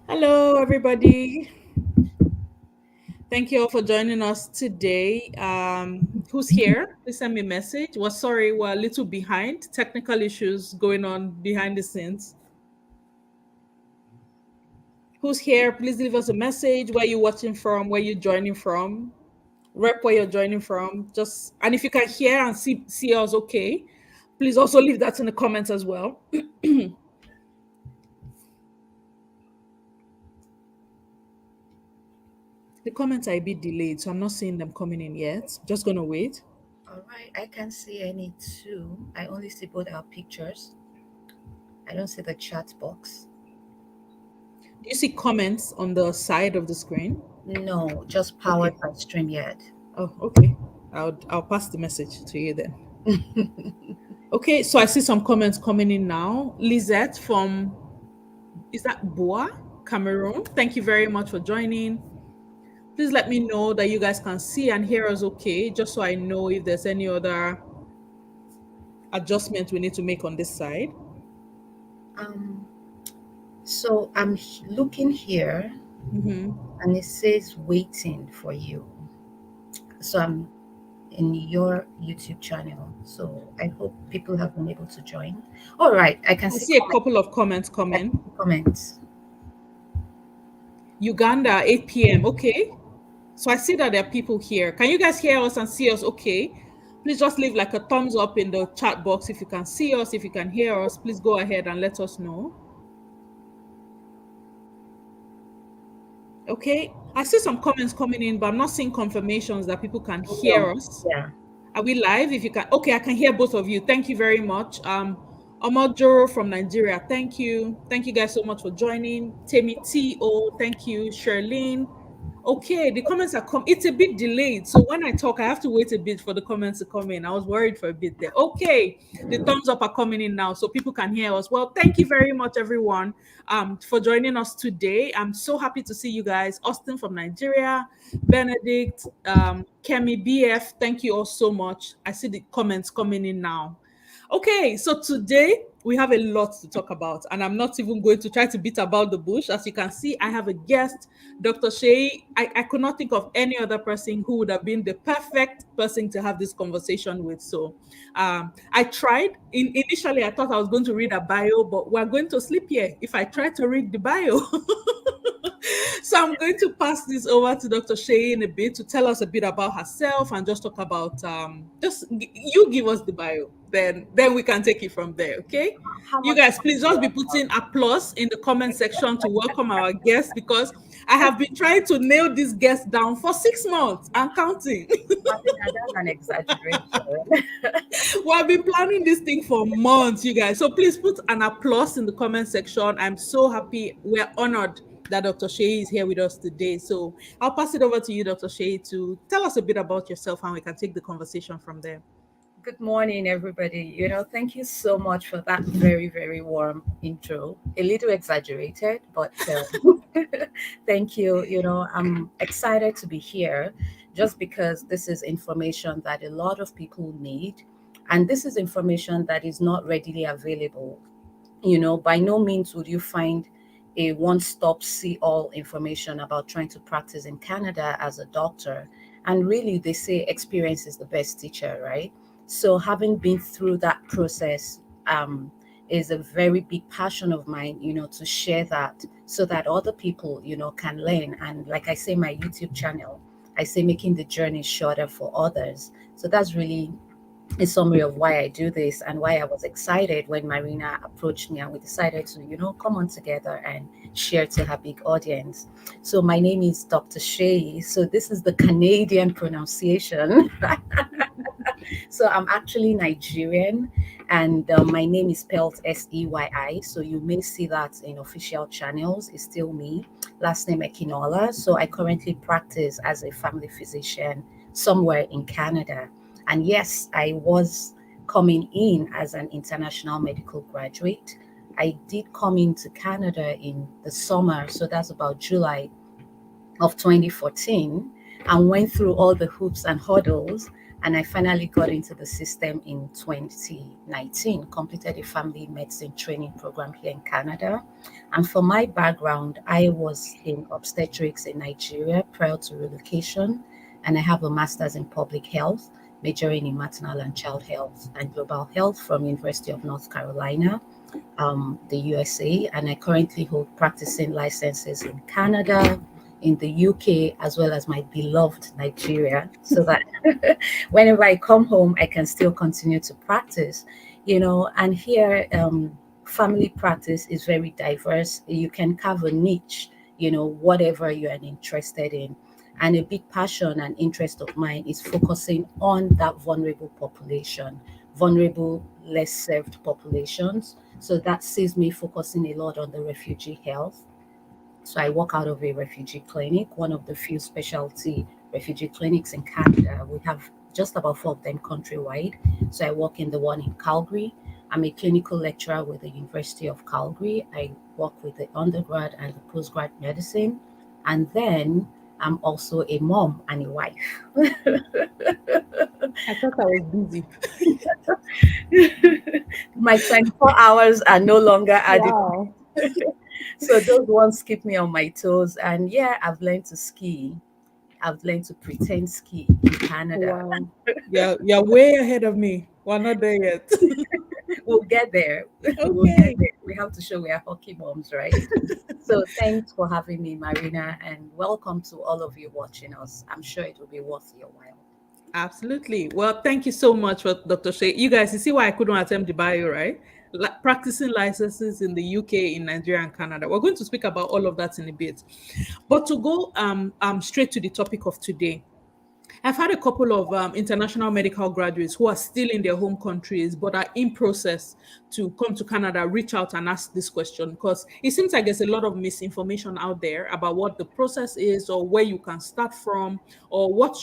Hello, everybody. Thank you all for joining us today. Who's here? Please send me a message. Well, sorry, we're a little behind. Technical issues going on behind the scenes. Who's here? Please leave us a message. Where you watching from? Where you joining from? Rep where you're joining from. Just and if you can hear and see us, okay. Please also leave that in the comments as well. The comments are a bit delayed, so I'm not seeing them coming in yet. Just gonna wait. All right, I can't see any two. I only see both our pictures. I don't see the chat box. Do you see comments on the side of the screen? No, just Okay. powered by StreamYard. Oh, okay. I'll pass the message to you then. Okay, so I see some comments coming in now. Lizette from is that Boa, Cameroon? Thank you very much for joining. Please let me know that you guys can see and hear us okay, just so I know if there's any other adjustment we need to make on this side. um, so I'm looking here, Mm-hmm. and it says waiting for you. So I'm in your YouTube channel. So I hope people have been able to join. All right, I can I see see a couple of comments I can coming. see comments. Uganda, 8 p.m. Okay. So I see that there are people here. Can you guys hear us and see us okay? Please just leave like a thumbs up in the chat box if you can see us, if you can hear us. Please go ahead and let us know. Okay. I see some comments coming in, but I'm not seeing confirmations that people can hear No, us. yeah. Are we live? If you can, okay, I can hear both of you. Thank you very much. Omojoro from Nigeria. Thank you. Thank you guys so much for joining. Temi T.O. Thank you. Sherlyn. Okay, the comments are come. It's a bit delayed. So when I talk, I have to wait a bit for the comments to come in. I was worried for a bit there. Okay, the thumbs up are coming in now so people can hear us. Well, thank you very much, everyone, for joining us today. I'm so happy to see you guys. Austin from Nigeria, Benedict, Kemi BF, thank you all so much. I see the comments coming in now. Okay, so today we have a lot to talk about, and I'm not even going to try to beat about the bush. As you can see, I have a guest, Dr. Shayee. I could not think of any other person who would have been the perfect person to have this conversation with. So I tried. Initially, I thought I was going to read a bio, but we're going to sleep here if I try to read the bio. So I'm going to pass this over to Dr. Shayee in a bit to tell us a bit about herself and just talk about you give us the bio, then we can take it from there. Okay, How you much guys time please do you just be have? putting applause in the comment section to welcome our guests because I have been trying to nail this guest down for 6 months and counting. Martina, that's an exaggeration. We have been planning this thing for months, you guys. So please put an applause in the comment section. I'm so happy. We're honored that Dr. Shayee is here with us today. So I'll pass it over to you, Dr. Shayee, to tell us a bit about yourself and we can take the conversation from there. Good morning, everybody. Thank you so much for that very, very warm intro. A little exaggerated, but thank you. I'm excited to be here just because this is information that a lot of people need. And this is information that is not readily available. By no means would you find a one stop see all information about trying to practice in Canada as a doctor. And really, they say experience is the best teacher, right? So, having been through that process, is a very big passion of mine, to share that so that other people, can learn. And like I say, my YouTube channel, I say making the journey shorter for others. So, that's really a summary of why I do this and why I was excited when Marina approached me and we decided to, come on together and share to her big audience. So my name is Dr. Shayee. So this is the Canadian pronunciation. So I'm actually Nigerian and my name is spelled Seyi. So you may see that in official channels. It's still me. Last name Akinola. So I currently practice as a family physician somewhere in Canada. And yes, I was coming in as an international medical graduate. I did come into Canada in the summer, so that's about July of 2014, and went through all the hoops and hurdles. And I finally got into the system in 2019, completed a family medicine training program here in Canada. And for my background, I was in obstetrics in Nigeria prior to relocation, and I have a master's in public health, majoring in maternal and child health and global health from University of North Carolina, the USA, and I currently hold practicing licenses in Canada, in the UK, as well as my beloved Nigeria, so that whenever I come home, I can still continue to practice, And here, family practice is very diverse. You can carve a niche, whatever you are interested in. And a big passion and interest of mine is focusing on that vulnerable population, vulnerable, less served populations. So that sees me focusing a lot on the refugee health. So I work out of a refugee clinic, one of the few specialty refugee clinics in Canada. We have just about four of them countrywide. So I work in the one in Calgary. I'm a clinical lecturer with the University of Calgary. I work with the undergrad and the postgrad medicine. And then I'm also a mom and a wife. I thought I was busy. My 24 hours are no longer adequate. Wow. So those ones keep me on my toes. And yeah, I've learned to ski. I've learned to pretend ski in Canada. Wow. Yeah, you're way ahead of me. We're not there yet. We'll get there. We'll get Okay. there. We have to show we are hockey moms, right? So thanks for having me, Marina, and welcome to all of you watching us. I'm sure it will be worth your while. Absolutely. Well, thank you so much for Dr. Shea. You guys, you see why I couldn't attempt the bio, right? Practicing licenses in the UK, in Nigeria, and Canada. We're going to speak about all of that in a bit. But to go straight to the topic of today, I've had a couple of international medical graduates who are still in their home countries but are in process to come to Canada, reach out and ask this question because it seems like there's a lot of misinformation out there about what the process is or where you can start from or what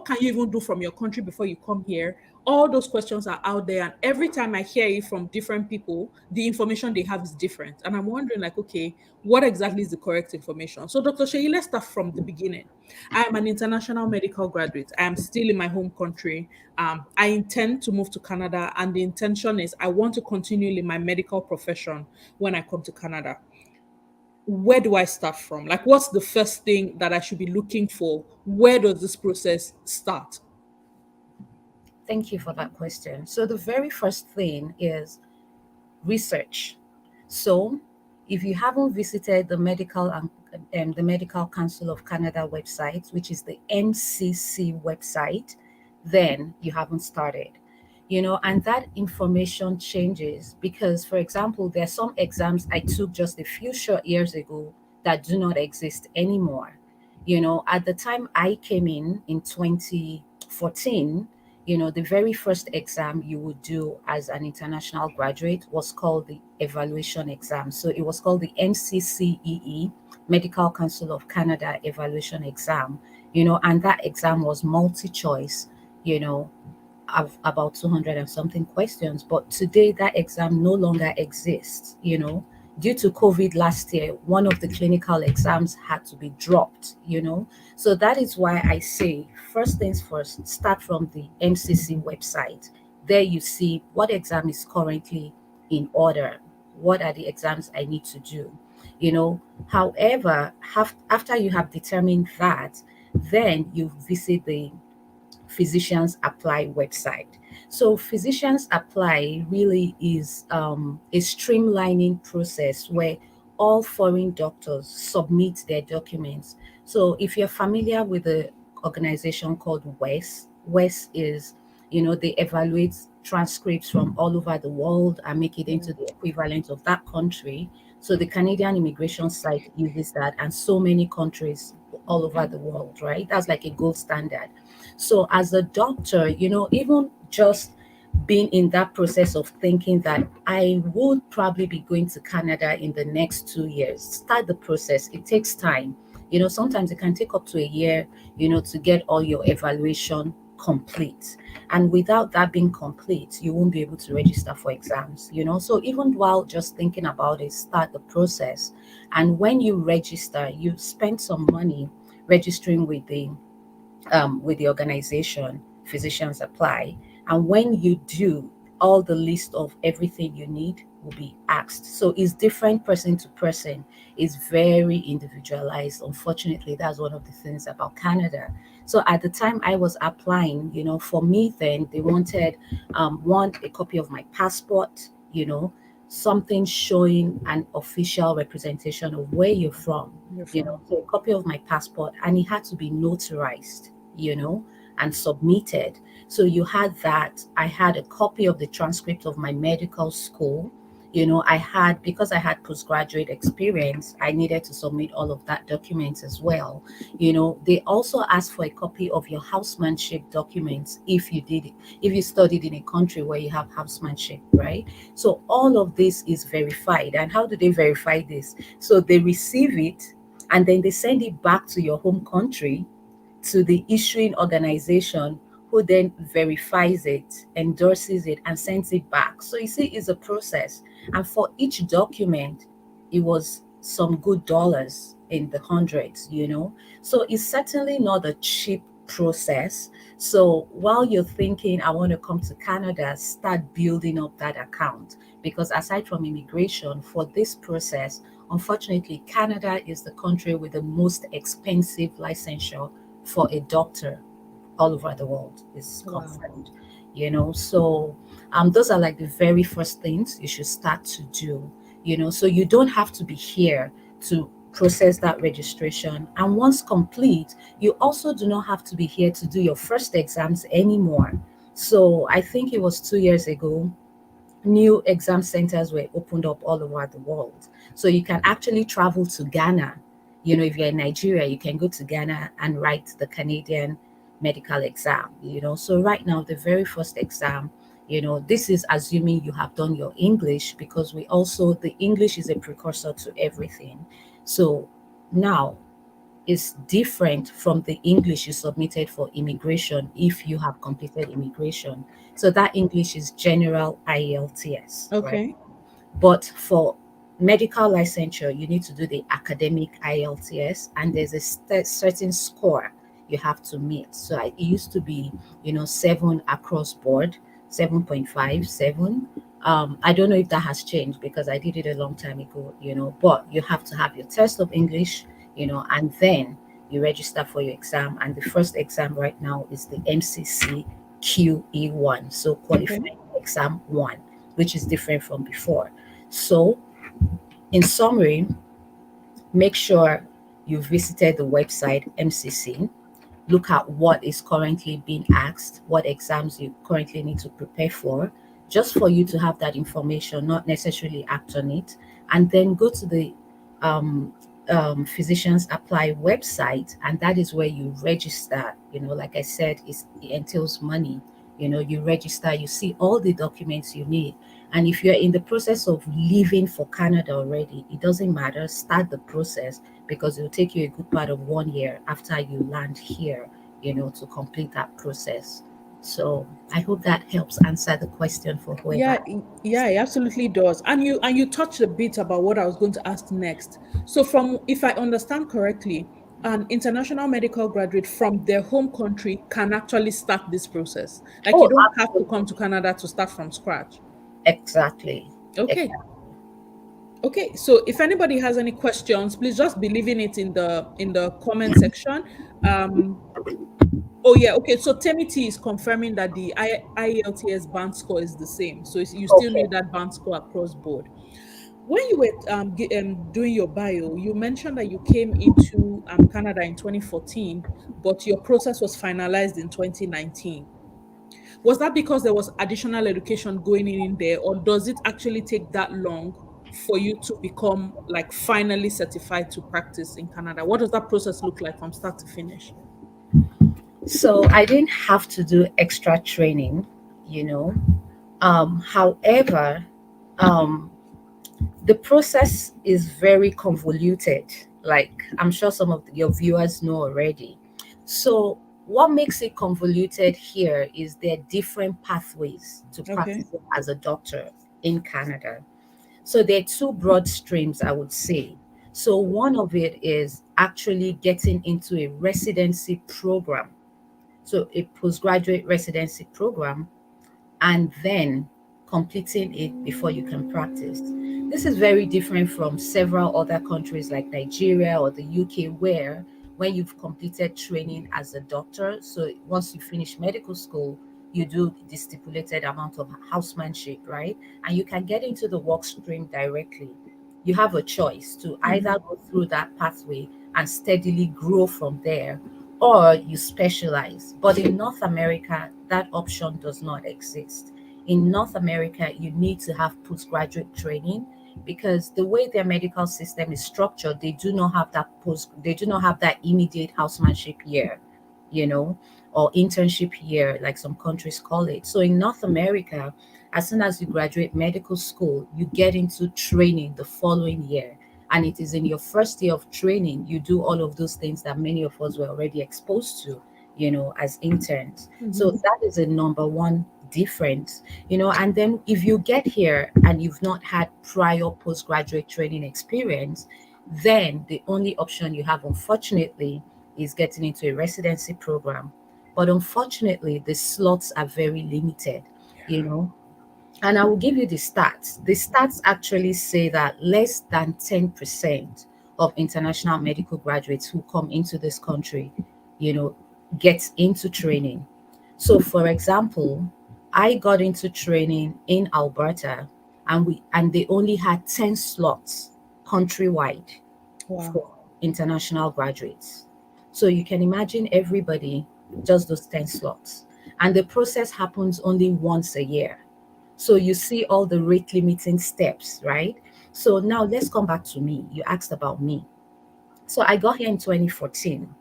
can you even do from your country before you come here. All those questions are out there, and every time I hear it from different people, the information they have is different. And I'm wondering, like, okay, what exactly is the correct information? So, Dr. Shayee, let's start from the beginning. I am an international medical graduate. I am still in my home country. I intend to move to Canada, and the intention is I want to continue in my medical profession when I come to Canada. Where do I start from? Like, what's the first thing that I should be looking for? Where does this process start? Thank you for that question. So the very first thing is research. So, if you haven't visited the Medical Council of Canada website, which is the MCC website, then you haven't started. And that information changes because, for example, there are some exams I took just a few short years ago that do not exist anymore. At the time I came in 2014, the very first exam you would do as an international graduate was called the evaluation exam. So it was called the MCCEE, Medical Council of Canada Evaluation Exam, and that exam was multi choice, you know, of about 200 and something questions. But today, that exam no longer exists, Due to COVID last year, one of the clinical exams had to be dropped. So that is why I say, first things first, start from the MCC website. There you see what exam is currently in order. What are the exams I need to do? However, after you have determined that, then you visit the Physicians Apply website. So Physicians Apply really is a streamlining process where all foreign doctors submit their documents. So if you're familiar with the organization called WES is, they evaluate transcripts from all over the world and make it into the equivalent of that country. So the Canadian immigration site uses that, and so many countries all over the world, right? That's like a gold standard. So as a doctor, even just being in that process of thinking that I would probably be going to Canada in the next 2 years, start the process. It takes time. Sometimes it can take up to a year, to get all your evaluation complete. And without that being complete, you won't be able to register for exams. So even while just thinking about it, start the process. And when you register, you spend some money registering with the organization. physicians apply. And when you do, all the list of everything you need will be asked. So it's different person to person. It's very individualized. Unfortunately, that's one of the things about Canada. So at the time I was applying, for me then they wanted one, a copy of my passport, something showing an official representation of where you're from, You're from. so a copy of my passport, and it had to be notarized, and submitted. So you had that. I had a copy of the transcript of my medical school. I had, because I had postgraduate experience, I needed to submit all of that documents as well. They also asked for a copy of your housemanship documents if you studied in a country where you have housemanship, right? So all of this is verified. And how do they verify this? So they receive it and then they send it back to your home country, to the issuing organization, who then verifies it, endorses it, and sends it back. So you see, it's a process. And for each document, it was some good dollars in the hundreds. So it's certainly not a cheap process. So while you're thinking, I want to come to Canada, start building up that account. Because aside from immigration, for this process, unfortunately, Canada is the country with the most expensive licensure for a doctor all over the world is Wow. confirmed. So those are like the very first things you should start to do. So you don't have to be here to process that registration. And once complete, you also do not have to be here to do your first exams anymore. So I think it was 2 years ago, new exam centers were opened up all over the world. So you can actually travel to Ghana. If you're in Nigeria, you can go to Ghana and write the Canadian medical exam. So right now, the very first exam, this is assuming you have done your English, because the English is a precursor to everything. So now, is different from the English you submitted for immigration if you have completed immigration. So that English is general IELTS, right? Okay. But for medical licensure, you need to do the academic IELTS, and there's a certain score you have to meet. So it used to be, 7 across board, 7.5, 7. I don't know if that has changed because I did it a long time ago, but you have to have your test of English, and then you register for your exam. And the first exam right now is the MCC QE1, so Okay. qualifying exam 1, which is different from before. So, in summary, make sure you visited the website MCC, look at what is currently being asked, what exams you currently need to prepare for, just for you to have that information, not necessarily act on it, and then go to the um, Physicians Apply website, and that is where you register. Like I said, it entails money. You register, you see all the documents you need. And if you're in the process of leaving for Canada already, it doesn't matter. Start the process, because it will take you a good part of 1 year after you land here, to complete that process. So I hope that helps answer the question for Yeah, whoever. yeah, it absolutely does. And you touched a bit about what I was going to ask next. So from if I understand correctly, an international medical graduate from their home country can actually start this process. Like you Oh, don't have to come to absolutely. Canada to start from scratch. Exactly. Okay. Exactly. Okay, so if anybody has any questions, please just be leaving it in the comment section. Um oh yeah, okay. So Temiti is confirming that the IELTS band score is the same. So you still Okay. need that band score across board. When you were doing your bio, you mentioned that you came into Canada in 2014, but your process was finalized in 2019. Was that because there was additional education going in there, or does it actually take that long for you to become like finally certified to practice in Canada? What does that process look like from start to finish? So I didn't have to do extra training, you know. However, um, the process is very convoluted, like I'm sure some of your viewers know already. So what makes it convoluted here is there are different pathways to Okay. practicing as a doctor in Canada. So there are two broad streams, I would say. So one of it is actually getting into a residency program. So a postgraduate residency program, and then completing it before you can practice. This is very different from several other countries like Nigeria or the UK, where when you've completed training as a doctor, so once you finish medical school, you do the stipulated amount of housemanship, right? And you can get into the work stream directly. You have a choice to Mhm. either go through that pathway and steadily grow from there, or you specialize. But in North America, that option does not exist. In North America, you need to have postgraduate training because the way their medical system is structured, they do not have that immediate housemanship year, or internship year, like some countries call it. So in North America, as soon as you graduate medical school, you get into training the following year. And it is in your first year of training, you do all of those things that many of us were already exposed to, as interns. So Mhm. that is a number one difference, and then if you get here and you've not had prior postgraduate training experience, then the only option you have, unfortunately, is getting into a residency program. But unfortunately, the slots are very limited, you know. And I will give you the stats. The stats actually say that less than 10% of international medical graduates who come into this country, you know, get into training. So for example, I got into training in Alberta, and they only had 10 slots countrywide Wow. for international graduates. So you can imagine everybody, just those 10 slots. And the process happens only once a year. So you see all the rate limiting steps, right? So now let's come back to me. You asked about me. So I got here in 2014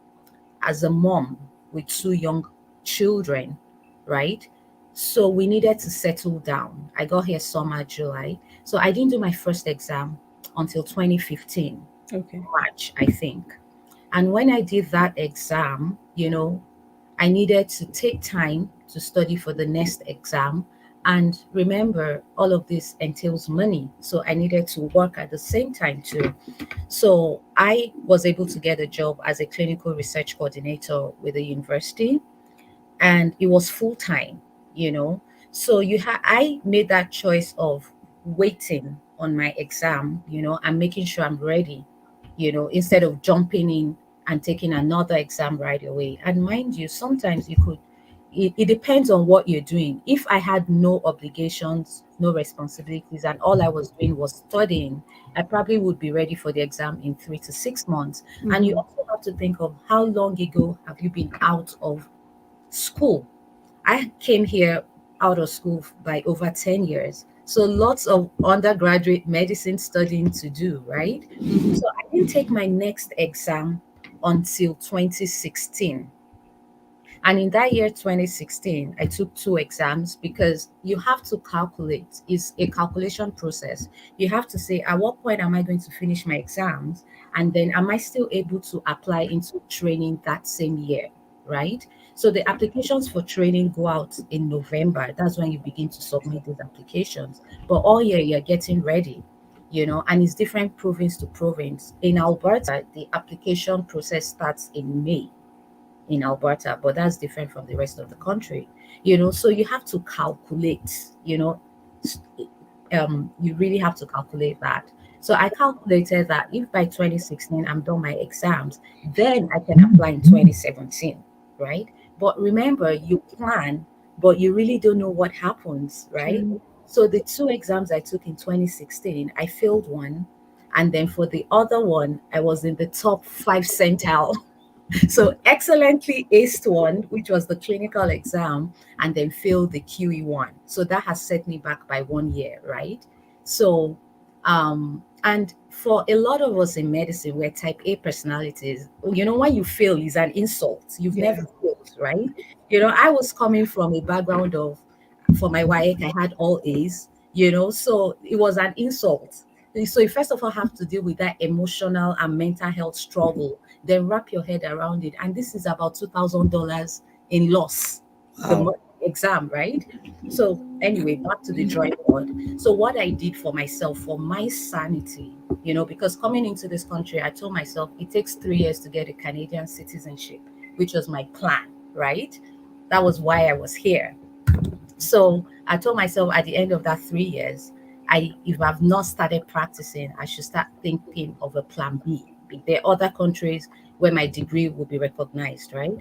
as a mom with two young children, right? So we needed to settle down. I got here summer, July. So I didn't do my first exam until 2015, Okay. March, I think. And when I did that exam, I needed to take time to study for the next exam. And remember, all of this entails money. So I needed to work at the same time too. So I was able to get a job as a clinical research coordinator with the university, and it was full time. So I made that choice of waiting on my exam, and making sure I'm ready, instead of jumping in and taking another exam right away. And mind you, sometimes it depends on what you're doing. If I had no obligations, no responsibilities, and all I was doing was studying, I probably would be ready for the exam in 3 to 6 months. And you Mhm. also have to think of how long ago have you been out of school. I came here out of school by over 10 years. So lots of undergraduate medicine studying to do, right? Mhm. So I didn't take my next exam until 2016. And in that year, 2016, I took two exams because you have to calculate. It's a calculation process. You have to say, at what point am I going to finish my exams? And then am I still able to apply into training that same year? Right? So the applications for training go out in November. That's when you begin to submit these applications. But all year you're getting ready, and it's different province to province. In Alberta, the application process starts in May in Alberta, but that's different from the rest of the country. So you have to calculate, s- you really have to calculate that. So I calculated that if by 2016 I'm done my exams, then I can apply in 2017, right? But remember, you plan, but you really don't know what happens, right? True. So the two exams I took in 2016, I failed one. And then for the other one, I was in the top 5 centile. So excellently aced one, which was the clinical exam, and then failed the QE one. So that has set me back by 1 year, right? So, and for a lot of us in medicine, we're type A personalities. When you fail is an insult. You've Yeah. never failed, right? I was coming from a background of, for my WAEC, I had all A's, so it was an insult. So you first of all have to deal with that emotional and mental health struggle, then wrap your head around it. And this is about $2,000 in loss, the Wow. exam, right? So, anyway, back to the drawing board. So, what I did for myself, for my sanity, because coming into this country, I told myself it takes 3 years to get a Canadian citizenship, which was my plan, right? That was why I was here. So I told myself at the end of that 3 years, if I've not started practicing, I should start thinking of a plan B. There are other countries where my degree will be recognized, right?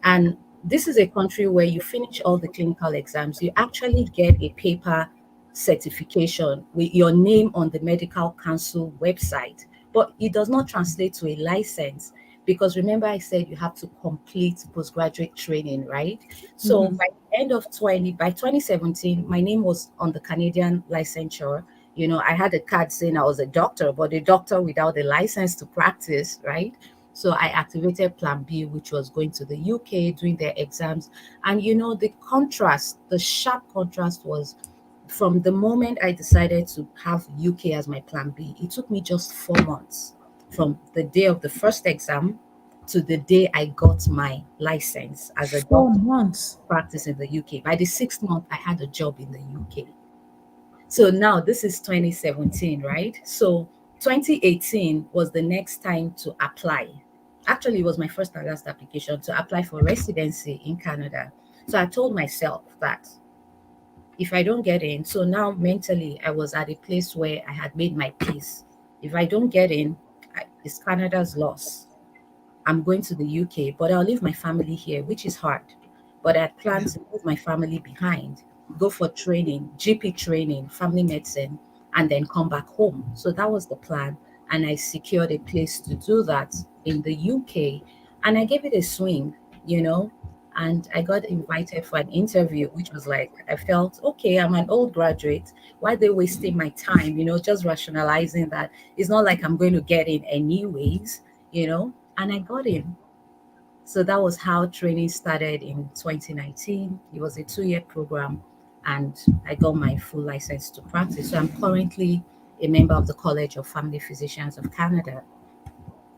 And this is a country where you finish all the clinical exams, you actually get a paper certification with your name on the medical council website, but it does not translate to a license because remember I said you have to complete postgraduate training, right? So Mhm. by the end of 2017, my name was on the Canadian licensure. I had a card saying I was a doctor, but a doctor without a license to practice, right? So I activated Plan B, which was going to the UK, doing their exams. And the contrast, the sharp contrast was from the moment I decided to have UK as my Plan B, it took me just 4 months from the day of the first exam to the day I got my license as a Four doctor months. practice in the UK. By the 6th month, I had a job in the UK. So now this is 2017, right? So 2018 was the next time to apply. Actually, it was my first and last application to apply for residency in Canada. So I told myself that if I don't get in, so now mentally I was at a place where I had made my peace. If I don't get in, it's Canada's loss. I'm going to the UK, but I'll leave my family here, which is hard. But I plan to leave my family behind, go for training, GP training, family medicine, and then come back home. So that was the plan. And I secured a place to do that in the UK. And I gave it a swing. And I got invited for an interview, which was like, I felt, okay, I'm an old graduate. Why are they wasting my time? Just rationalizing that it's not like I'm going to get in anyways. And I got in. So that was how training started in 2019. It was a 2-year program, and I got my full license to practice. So I'm currently a member of the College of Family Physicians of Canada.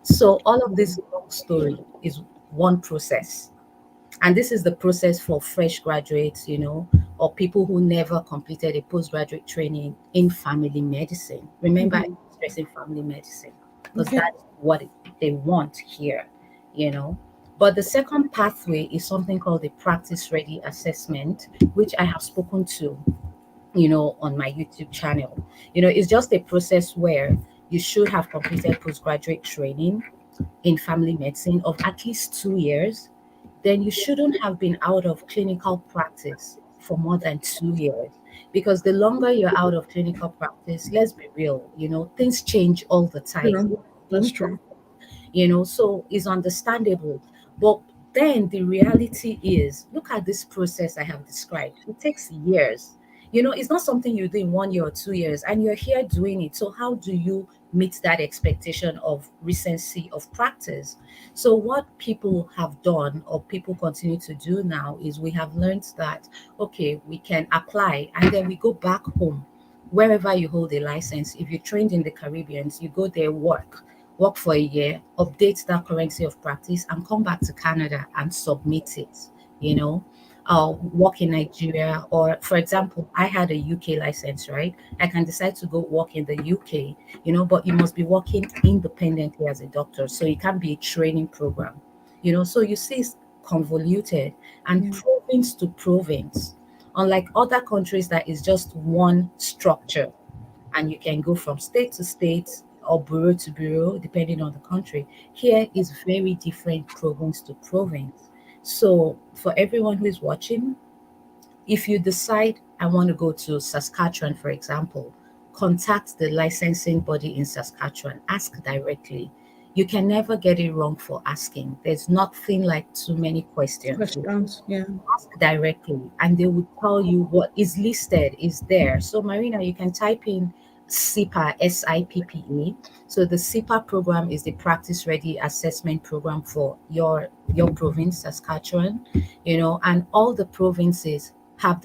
So all of this long story is one process. And this is the process for fresh graduates, or people who never completed a postgraduate training in family medicine. Remember, I'm Mhm. stressing family medicine because Okay. that's what they want you know. But the second pathway is something called the practice ready assessment, which I have spoken to, on my YouTube channel. It's just a process where you should have completed postgraduate training in family medicine of at least 2 years, then you shouldn't have been out of clinical practice for more than 2 years. Because the longer you're out of clinical practice, let's be real, things change all the time. True. That's true. So it's understandable. But then the reality is, look at this process I have described. It takes years. It's not something you do in 1 year or 2 years, and you're here doing it. So, how do you meet that expectation of recency of practice? So, what people have done, or people continue to do now, is we have learned that, okay, we can apply and then we go back home wherever you hold a license. If you trained in the Caribbean, you go there, work for a year, update that currency of practice, and come back to Canada and submit it. You know, work in Nigeria, or for example, I had a UK license, right? I can decide to go work in the UK, but you must be working independently as a doctor, so it can't be a training program. So you see, it's convoluted and Yeah. province to province. Unlike other countries that is just one structure, and you can go from state to state or bureau to bureau depending on the country. Here is very different province to province. So for everyone who is watching, if you decide I want to go to Saskatchewan, for example, contact the licensing body in Saskatchewan, ask directly. You can never get it wrong for asking. There's nothing like too many questions. Questions. Yeah. Ask directly, and they will tell you what is listed is there. So Marina, you can type in SIPA, SIPPA. So the SIPA program is the practice ready assessment program for your province, Saskatchewan, and all the provinces have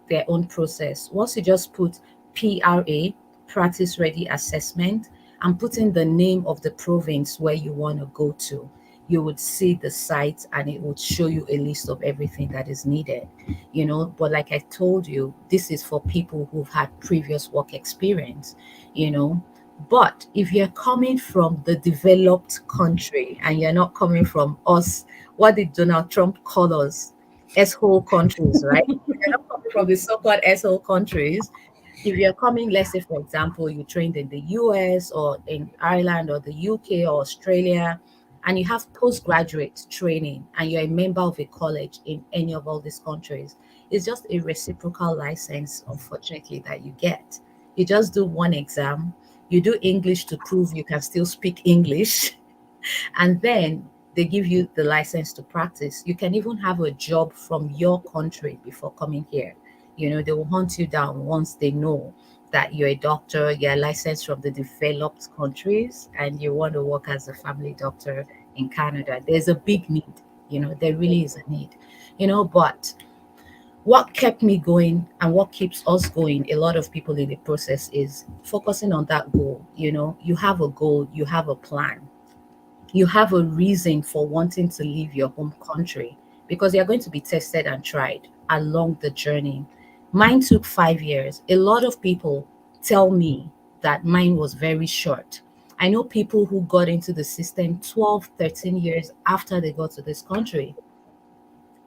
their own process. Once you just put PRA, practice ready assessment, and put in the name of the province where you want to go to, you would see the site and it would show you a list of everything that is needed. But like I told you, this is for people who've had previous work experience. But if you're coming from the developed country and you're not coming from us, what did Donald Trump call us? S-hole countries, right? You're not coming from the so-called S-hole countries. If you're coming, let's say, for example, you trained in the US or in Ireland or the UK or Australia, and you have postgraduate training and you're a member of a college in any of all these countries, it's just a reciprocal license, unfortunately, that you get. You just do one exam, you do English to prove you can still speak English, and then they give you the license to practice. You can even have a job from your country before coming here. You know, they will hunt you down once they know that you're a doctor, you're licensed from the developed countries, and you want to work as a family doctor in Canada. There's a big need, there really is a need, but what kept me going and what keeps us going, a lot of people in the process, is focusing on that goal. You have a goal, you have a plan, you have a reason for wanting to leave your home country, because you're going to be tested and tried along the journey. Mine took 5 years. A lot of people tell me that mine was very short. I know people who got into the system 12, 13 years after they got to this country.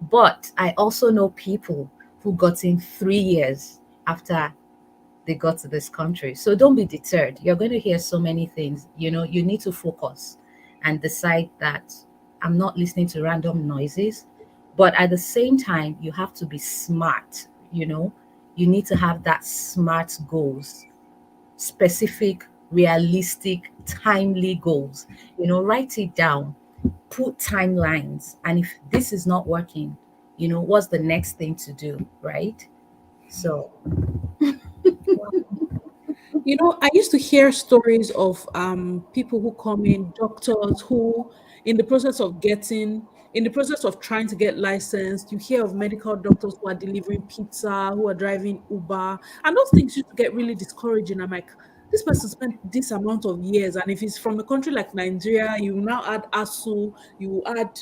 But I also know people who got in 3 years after they got to this country. So don't be deterred. You're going to hear so many things. You need to focus and decide that I'm not listening to random noises. But at the same time, you have to be smart. You need to have that smart goals, specific, realistic, timely goals. Write it down, put timelines. And if this is not working, what's the next thing to do, right? So, I used to hear stories of people who come in, doctors who, in the process of trying to get licensed, you hear of medical doctors who are delivering pizza, who are driving Uber, and those things used to get really discouraging. I'm like, this person spent this amount of years, and if he's from a country like Nigeria, you now add ASU, you add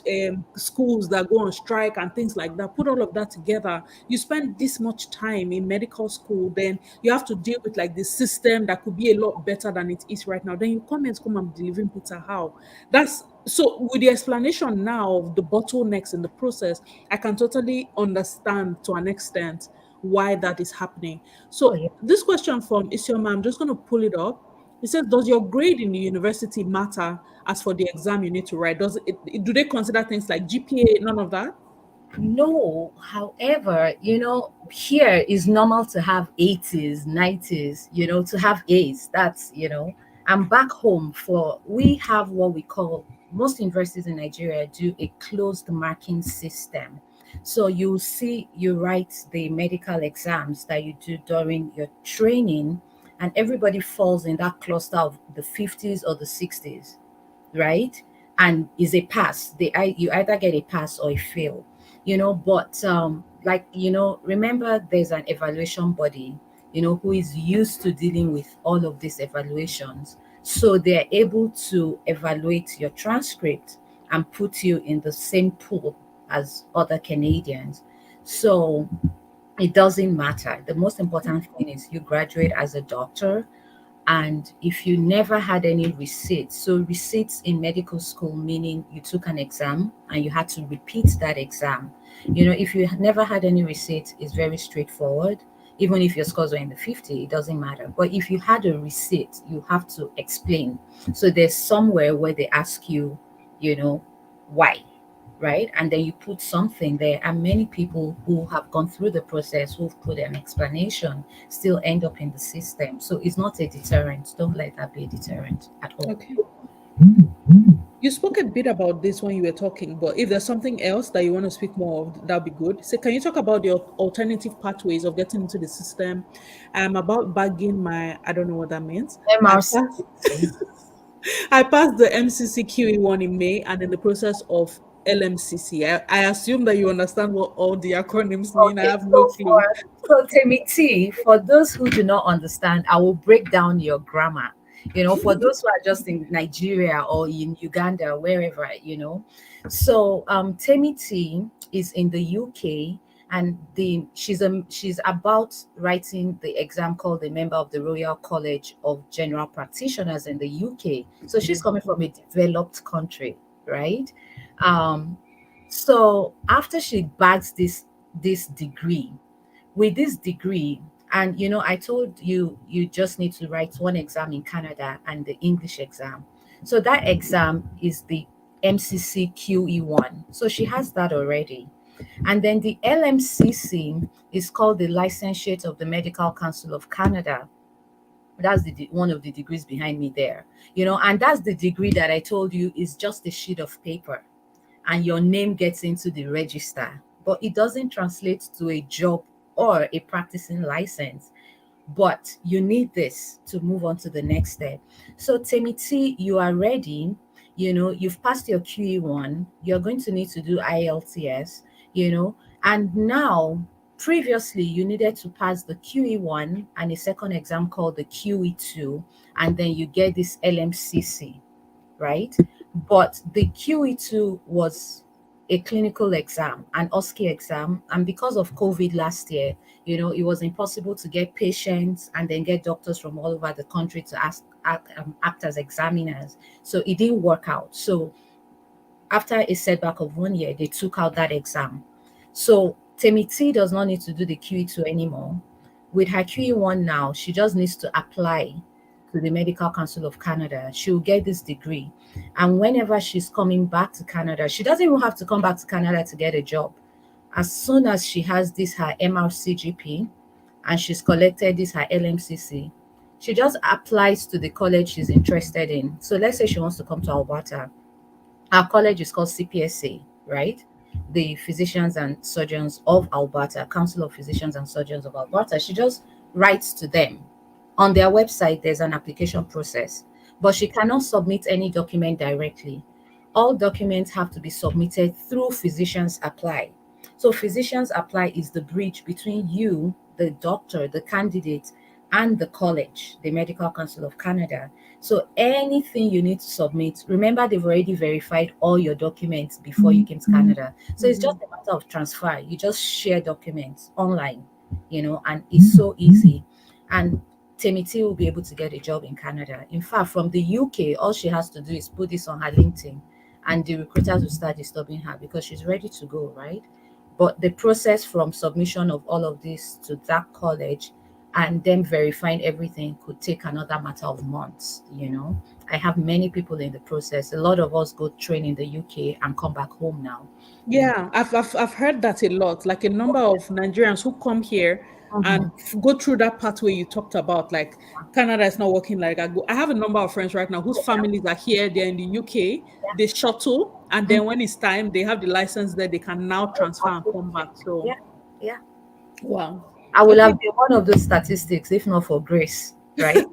schools that go on strike and things like that. Put all of that together, you spend this much time in medical school, then you have to deal with like the system that could be a lot better than it is right now. Then you come and delivering pizza. How? That's so with the explanation now of the bottlenecks in the process, I can totally understand to an extent why that is happening. oh So yeah. this question from Isioma, I'm just going to pull it up. It says, "Does your grade in the university matter as for the exam you need to write? Do they consider things like GPA? None of that." No, however, here is normal to have 80s, 90s, to have A's. I'm back home we have what we call, most universities in Nigeria do a closed marking system. So you see, you write the medical exams that you do during your training, and everybody falls in that cluster of the 50s or the 60s, right? And is a pass. You either get a pass or a fail, but like, remember, there's an evaluation body, who is used to dealing with all of these evaluations. So they're able to evaluate your transcript and put you in the same pool as other Canadians. So it doesn't matter. The most important thing is you graduate as a doctor, and if you never had any receipts, so receipts in medical school, meaning you took an exam and you had to repeat that exam. If you never had any receipts, it's very straightforward. Even if your scores were in the 50, it doesn't matter. But if you had a receipt, you have to explain. So there's somewhere where they ask you, why, right? And then you put something there. And many people who have gone through the process, who've put an explanation, still end up in the system. So it's not a deterrent. Don't let that be a deterrent at all. Okay. You spoke a bit about this when you were talking, but if there's something else that you want to speak more of, that'd be good. So, can you talk about the alternative pathways of getting into the system? I'm about bagging my, I don't know what that means. I MRC. passed, I passed the MCCQE one in May and in the process of LMCC. I assume that you understand what all the acronyms mean. I Okay, have no clue. Temi T, for those who do not understand, I will break down your grammar. For those who are just in Nigeria or in Uganda, wherever, So Temi T is in the UK, and she's about writing the exam called the member of the Royal College of General Practitioners in the UK. So she's coming from a developed country, right? Um, So after she bags this degree, with this degree, and I told you you just need to write one exam in Canada and the English exam. So that exam is the MCCQE1. So she has that already. And then the LMCC is called the Licentiate of the Medical Council of Canada. That's one of the degrees behind me there. And that's the degree that I told you is just a sheet of paper and your name gets into the register, but it doesn't translate to a job or a practicing license. But you need this to move on to the next step. So, Temiti, you are ready. You've passed your QE1. You're going to need to do IELTS, and now previously you needed to pass the QE1 and a second exam called the QE2, and then you get this LMCC, right? But the QE2 was a clinical exam, an OSCE exam. And because of COVID last year, it was impossible to get patients and then get doctors from all over the country to act as examiners. So it didn't work out. So after a setback of 1 year, they took out that exam. So Temiti does not need to do the QE2 anymore. With her QE1 now, she just needs to apply to the Medical Council of Canada. She'll get this degree. And whenever she's coming back to Canada, she doesn't even have to come back to Canada to get a job. As soon as she has this her MRCGP and she's collected this her LMCC, she just applies to the college she's interested in. So let's say she wants to come to Alberta. Our college is called CPSA, right? The Physicians and Surgeons of Alberta, Council of Physicians and Surgeons of Alberta. She just writes to them. On their website, there's an application process, but she cannot submit any document directly. All documents have to be submitted through Physicians Apply. So, Physicians Apply is the bridge between you, the doctor, the candidate, and the college, the Medical Council of Canada. So anything you need to submit, remember they've already verified all your documents before you came to Canada. So it's just Mhm. a matter of transfer. You just share documents online, and it's so easy. And Temiti will be able to get a job in Canada. In fact, from the UK, all she has to do is put this on her LinkedIn and the recruiters will start disturbing her because she's ready to go, right? But the process from submission of all of this to that college and them verifying everything could take another matter of months. I have many people in the process. A lot of us go train in the UK and come back home now. you know Yeah, I've heard that a lot. Like a number of Nigerians who come here and Mhm. go through that pathway you talked about. Like Canada is not working. Like I have a number of friends right now whose families are here. They're in the UK. They shuttle, and then Mhm. when it's time, they have the license there. They can now transfer and come back. So Yeah, yeah. wow. I will Okay. have been one of those statistics if not for grace, right?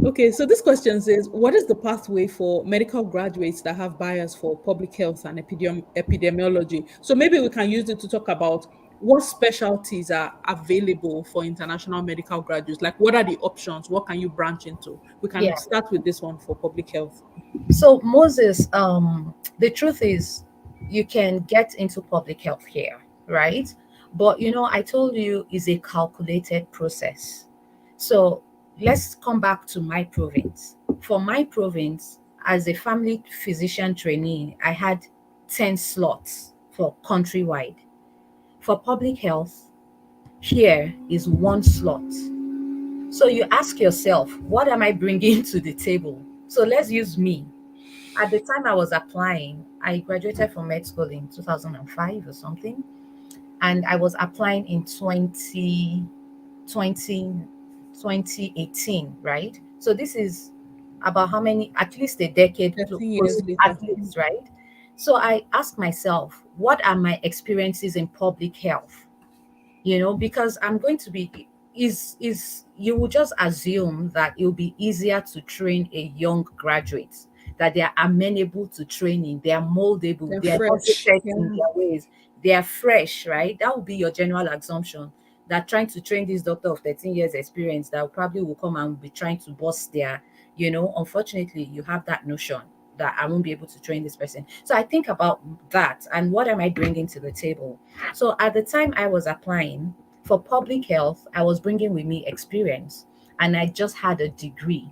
Okay, so this question says, what is the pathway for medical graduates that have bias for public health and epidemiology? So maybe we can use it to talk about what specialties are available for international medical graduates. Like, what are the options? What can you branch into? We can Yeah. start with this one for public health. So Moses, the truth is you can get into public health here, right? But I told you is a calculated process. So let's come back to my province. For my province, as a family physician trainee, I had 10 slots for countrywide. For public health, here is one slot. So you ask yourself, what am I bringing to the table? So let's use me. At the time I was applying, I graduated from med school in 2005 or something, and I was applying in 2018, right? So this is about how many, at least a decade, 13 close years later. at least, right? So I asked myself, what are my experiences in public health? Because I'm going to be is you will just assume that it'll be easier to train a young graduate, that they are amenable to training, they are moldable, They're they are not fresh. set Yeah. in their ways, they are fresh, right? That would be your general assumption, that trying to train this doctor of 13 years experience that probably will come and be trying to bust unfortunately you have that notion that I won't be able to train this person. So I think about that and what am I bringing to the table. So at the time I was applying for public health, I was bringing with me experience and I just had a degree.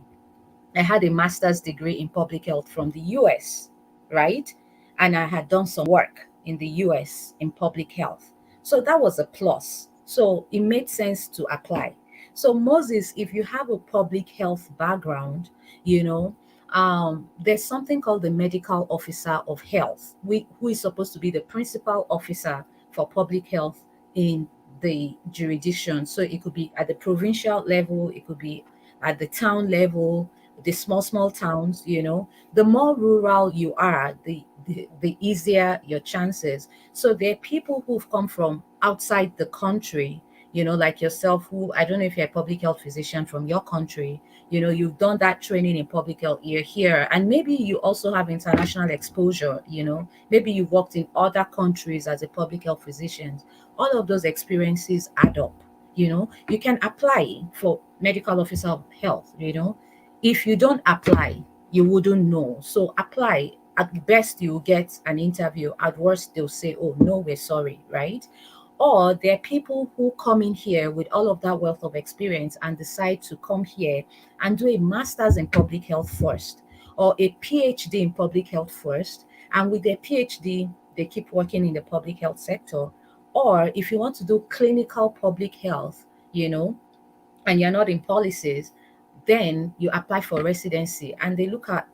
I had a master's degree in public health from the US. right? And I had done some work in the US in public health. So that was a plus. So it made sense to apply. So, Moses, if you have a public health background, you know, there's something called the medical officer of health, who is supposed to be the principal officer for public health in the jurisdiction. So it could be at the provincial level, it could be at the town level, the small towns, the more rural you are, the easier your chances. So there are people who've come from outside the country, like yourself, who, I don't know if you're a public health physician from your country, you've done that training in public health, you're here, and maybe you also have international exposure, maybe you've worked in other countries as a public health physician. All of those experiences add up. You can apply for medical officer of health. If you don't apply, you wouldn't know. So apply. At best, you'll get an interview. At worst, they'll say, oh, no, we're sorry, right? Or there are people who come in here with all of that wealth of experience and decide to come here and do a master's in public health first, or a PhD in public health first. And with their PhD, they keep working in the public health sector. Or if you want to do clinical public health, and you're not in policies, then you apply for residency and they look at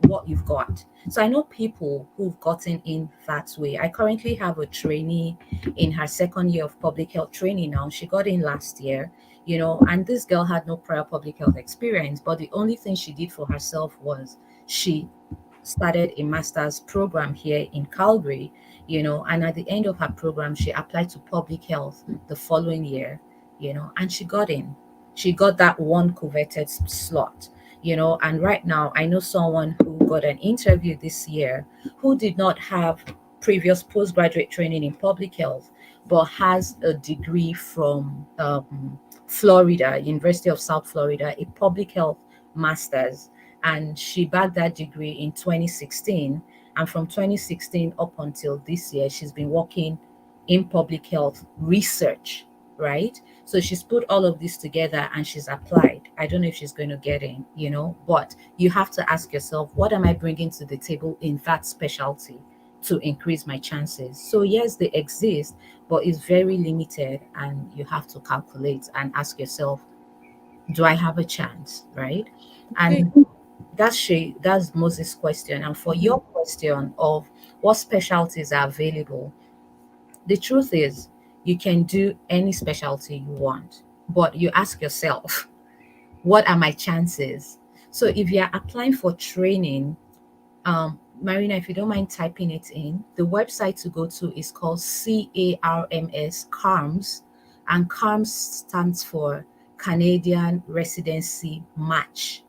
what you've got. So I know people who've gotten in that way. I currently have a trainee in her second year of public health training now. She got in last year, and this girl had no prior public health experience, but the only thing she did for herself was she started a master's program here in Calgary, and at the end of her program, she applied to public health the following year, and she got in. She got that one coveted slot, and right now I know someone who got an interview this year who did not have previous postgraduate training in public health, but has a degree from Florida, University of South Florida, a public health master's, and she bagged that degree in 2016. And from 2016 up until this year, she's been working in public health research, right? So she's put all of this together and she's applied. I don't know if she's going to get in, but you have to ask yourself, what am I bringing to the table in that specialty to increase my chances? So, yes, they exist, but it's very limited, and you have to calculate and ask yourself, do I have a chance, right? Okay. And that's Moses' question. And for Mhm. your question of what specialties are available, the truth is you can do any specialty you want, but you ask yourself, what are my chances? So if you're applying for training, Marina, if you don't mind typing it in, the website to go to is called CARMS, CARMS, and CARMS stands for Canadian Residency Match.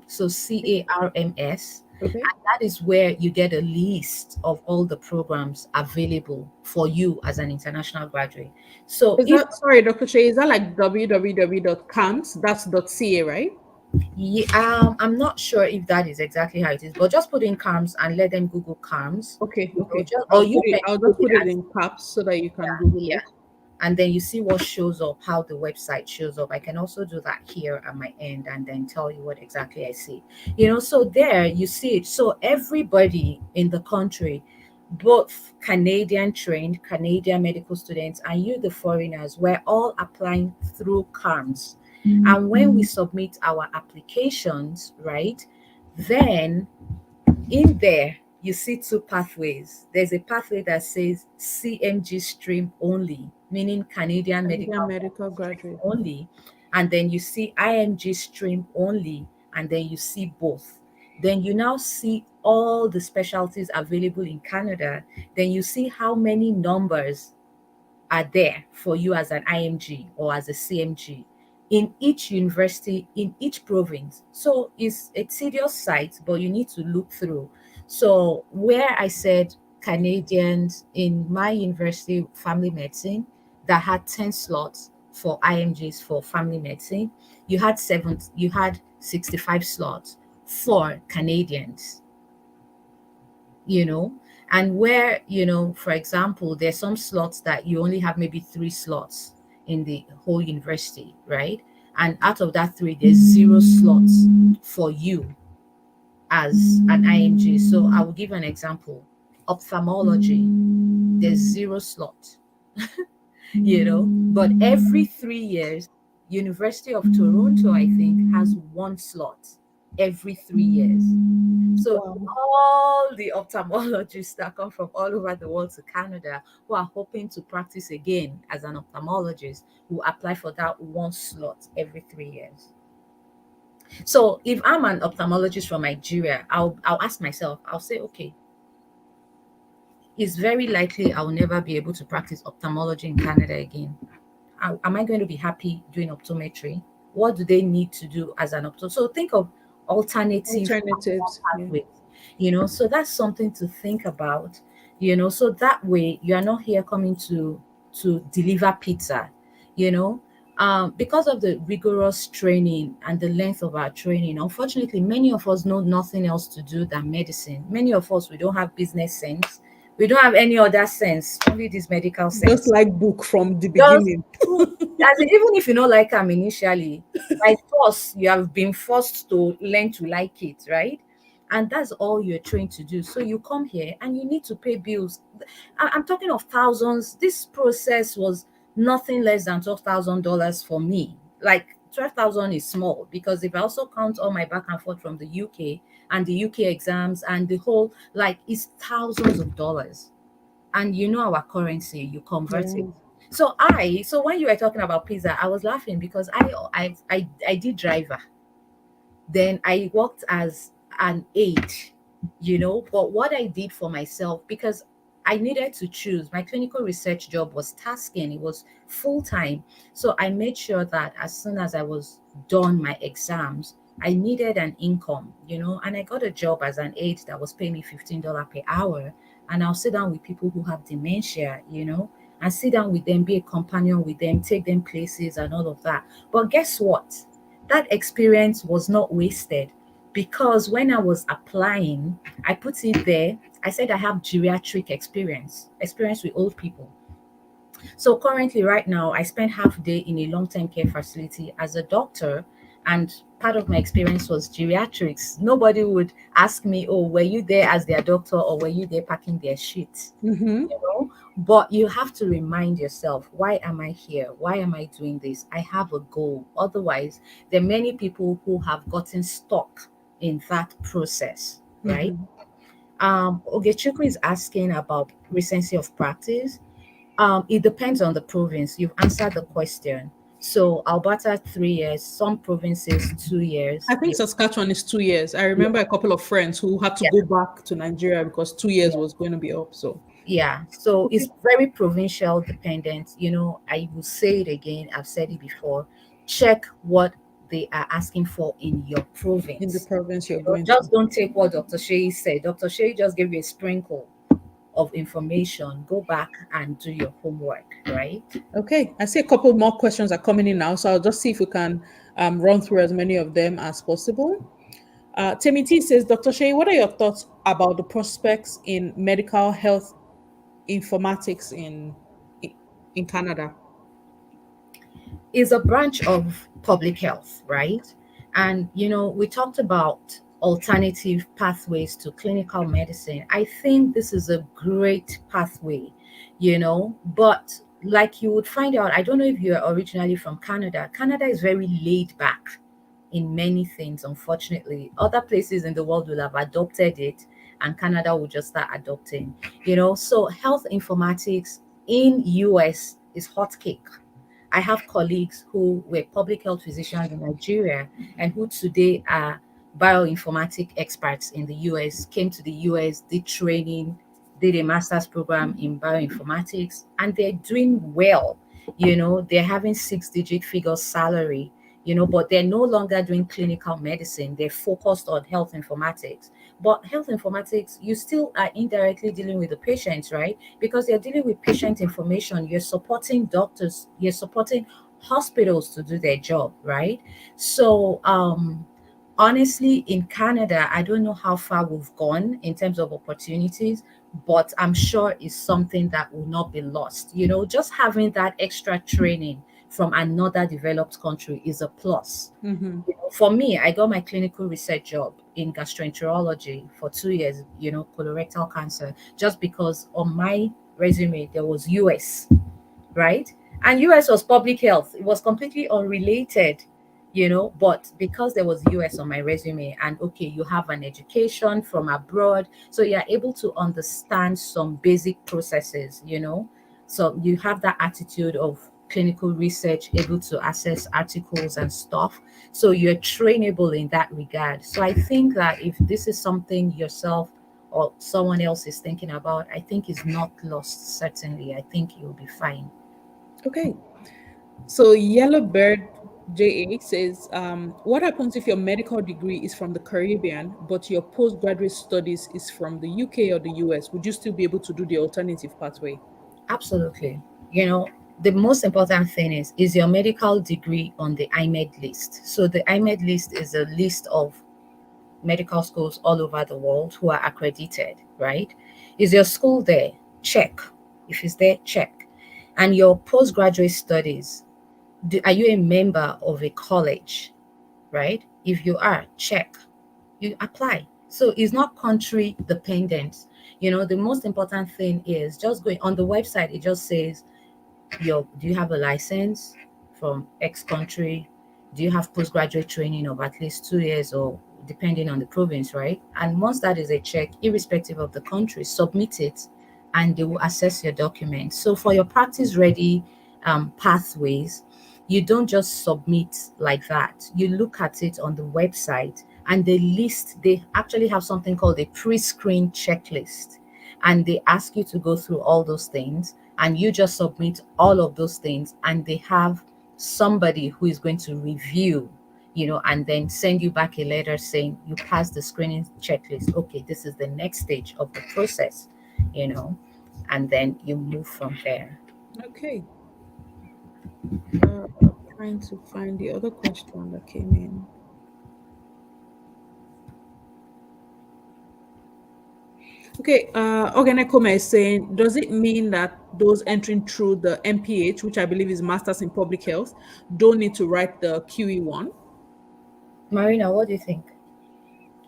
So CARMS, Okay. and that is where you get a list of all the programs available for you as an international graduate. So Is if that, sorry, Dr. Shay, is that like www.cams? That's .ca, right? I'm not sure if that is exactly how it is, but just put in CARMS and let them Google CARMS. Okay, okay. Or you can I'll put just it put it as, in caps so that you can yeah, Google yeah, it. and then you see what shows up, how the website shows up. I can also do that here at my end and then tell you what exactly I see. So there you see it. So everybody in the country, both Canadian trained, Canadian medical students, and you, the foreigners, we're all applying through CARMS. And when we submit our applications, right, then in there, you see two pathways. There's a pathway that says CMG stream only, meaning Canadian Canadian Medical medical Stream graduate. only. And then you see IMG stream only, and then you see both. Then you now see all the specialties available in Canada. Then you see how many numbers are there for you as an IMG or as a CMG in each university, in each province. So it's a tedious site, but you need to look through. So where I said Canadians in my university, family medicine, that had 10 slots for IMGs for family medicine, you had 65 slots for Canadians, you know and where, for example, there's some slots that you only have maybe 3 slots in the whole university, right? And out of that 3, there's 0 slots for you. as an IMG. So I will give an example. Ophthalmology, there's zero slot, but every 3 years, University of Toronto, I think, has one slot every 3 years. So Wow. all the ophthalmologists that come from all over the world to Canada who are hoping to practice again as an ophthalmologist will apply for that one slot every 3 years. So if I'm an ophthalmologist from Nigeria, I'll ask myself, I'll say, okay, it's very likely I'll never be able to practice ophthalmology in Canada again. Am I going to be happy doing optometry? What do they need to do as an optometrist? So think of alternative Alternatives. Yeah. pathways, so that's something to think about, so that way you are not here coming to deliver pizza, you know. Because of the rigorous training and the length of our training, unfortunately, many of us know nothing else to do than medicine. Many of us, we don't have business sense. We don't have any other sense, only this medical Just sense. like book from the Just beginning. as in, even if you don't like them initially, by force, you have been forced to learn to like it, right? And that's all you're trained to do. So you come here and you need to pay bills. I'm talking of thousands. This process was nothing less than $12,000 for me. Like 12,000 is small because if I also count all my back and forth from the UK and the UK exams and the whole, like, it's thousands of dollars. And our currency, you convert it. Yeah. So when you were talking about pizza, I was laughing because I did driver. Then I worked as an aide, but what I did for myself, because I needed to choose, my clinical research job was tasking, it was full time. So I made sure that as soon as I was done my exams, I needed an income, and I got a job as an aide that was paying me $15 per hour. And I'll sit down with people who have dementia, and sit down with them, be a companion with them, take them places and all of that. But guess what? That experience was not wasted because when I was applying, I put it there. I said I have geriatric experience with old people. So currently, right now, I spend half a day in a long-term care facility as a doctor, and part of my experience was geriatrics. Nobody would ask me, "Oh, were you there as their doctor, or were you there packing their shit?" Mm-hmm. But you have to remind yourself, why am I here? Why am I doing this? I have a goal. Otherwise, there are many people who have gotten stuck in that process, right? Mm-hmm. Ogechukwu is asking about recency of practice. It depends on the province. You've answered the question. So Alberta 3 years, some provinces 2 years. I think Saskatchewan is 2 years. I Yeah, remember a couple of friends who had to yeah, go back to Nigeria because 2 years yeah. was going to be up. So Yeah, so okay. it's very provincial dependent. I will say it again, I've said it before. Check what they are asking for in your In the province. province you're going to. Just don't take what Dr. Shayee said. Dr. Shayee just gave you a sprinkle of information. Go back and do your homework, right? Okay, I see a couple more questions are coming in now, so I'll just see if we can run through as many of them as possible. Timmy T says, Dr. Shea, what are your thoughts about the prospects in medical health informatics in, in Canada? Is a branch of public health, right? And we talked about alternative pathways to clinical medicine. I think this is a great pathway, but like you would find out, I don't know if you're originally from Canada. Canada is very laid back in many things, unfortunately. Other places in the world will have adopted it, and Canada will just start adopting, so health informatics in US is hot cake. I have colleagues who were public health physicians in Nigeria and who today are bioinformatic experts in the US, came to the US, did training, did a master's program in bioinformatics, and they're doing well. They're having six-digit figure salary, but they're no longer doing clinical medicine. They're focused on health informatics. But health informatics, you still are indirectly dealing with the patients, right? Because you're dealing with patient information, you're supporting doctors, you're supporting hospitals to do their job, right? So, honestly, in Canada, I don't know how far we've gone in terms of opportunities, but I'm sure it's something that will not be lost. Just having that extra training from another developed country is a plus. Mm-hmm. For me, I got my clinical research job in gastroenterology for 2 years, colorectal cancer, just because on my resume there was US, right? And US was public health. It was completely unrelated, but because there was US on my resume, and okay, you have an education from abroad, so you're able to understand some basic processes, So you have that attitude of clinical research, able to access articles and stuff. So you're trainable in that regard. So I think that if this is something yourself or someone else is thinking about, I think is not lost, certainly. I think you'll be fine. Okay. So Yellowbird JA says, what happens if your medical degree is from the Caribbean, but your postgraduate studies is from the UK or the US? Would you still be able to do the alternative pathway? Absolutely. The most important thing is your medical degree on the IMED list. So the IMED list is a list of medical schools all over the world who are accredited, right? Is your school there? Check. If it's there, check. And your postgraduate studies, are you a member of a college, right? If you are, check. You apply. So it's not country dependent. The most important thing is just going on the website, it just says do you have a license from X country? Do you have postgraduate training of at least 2 years, or depending on the province, right? And once that is a check, irrespective of the country, submit it and they will assess your documents. So for your practice ready pathways, you don't just submit like that. You look at it on the website, and they actually have something called a pre-screen checklist, and they ask you to go through all those things, and you just submit all of those things, and they have somebody who is going to review, and then send you back a letter saying you passed the screening checklist. Okay, this is the next stage of the process, you know and then you move from there. Okay. Trying to find the other question that came in. Okay, Ogenekome is saying, does it mean that those entering through the MPH, which I believe is Masters in Public Health, don't need to write the QE1? Marina, what do you think?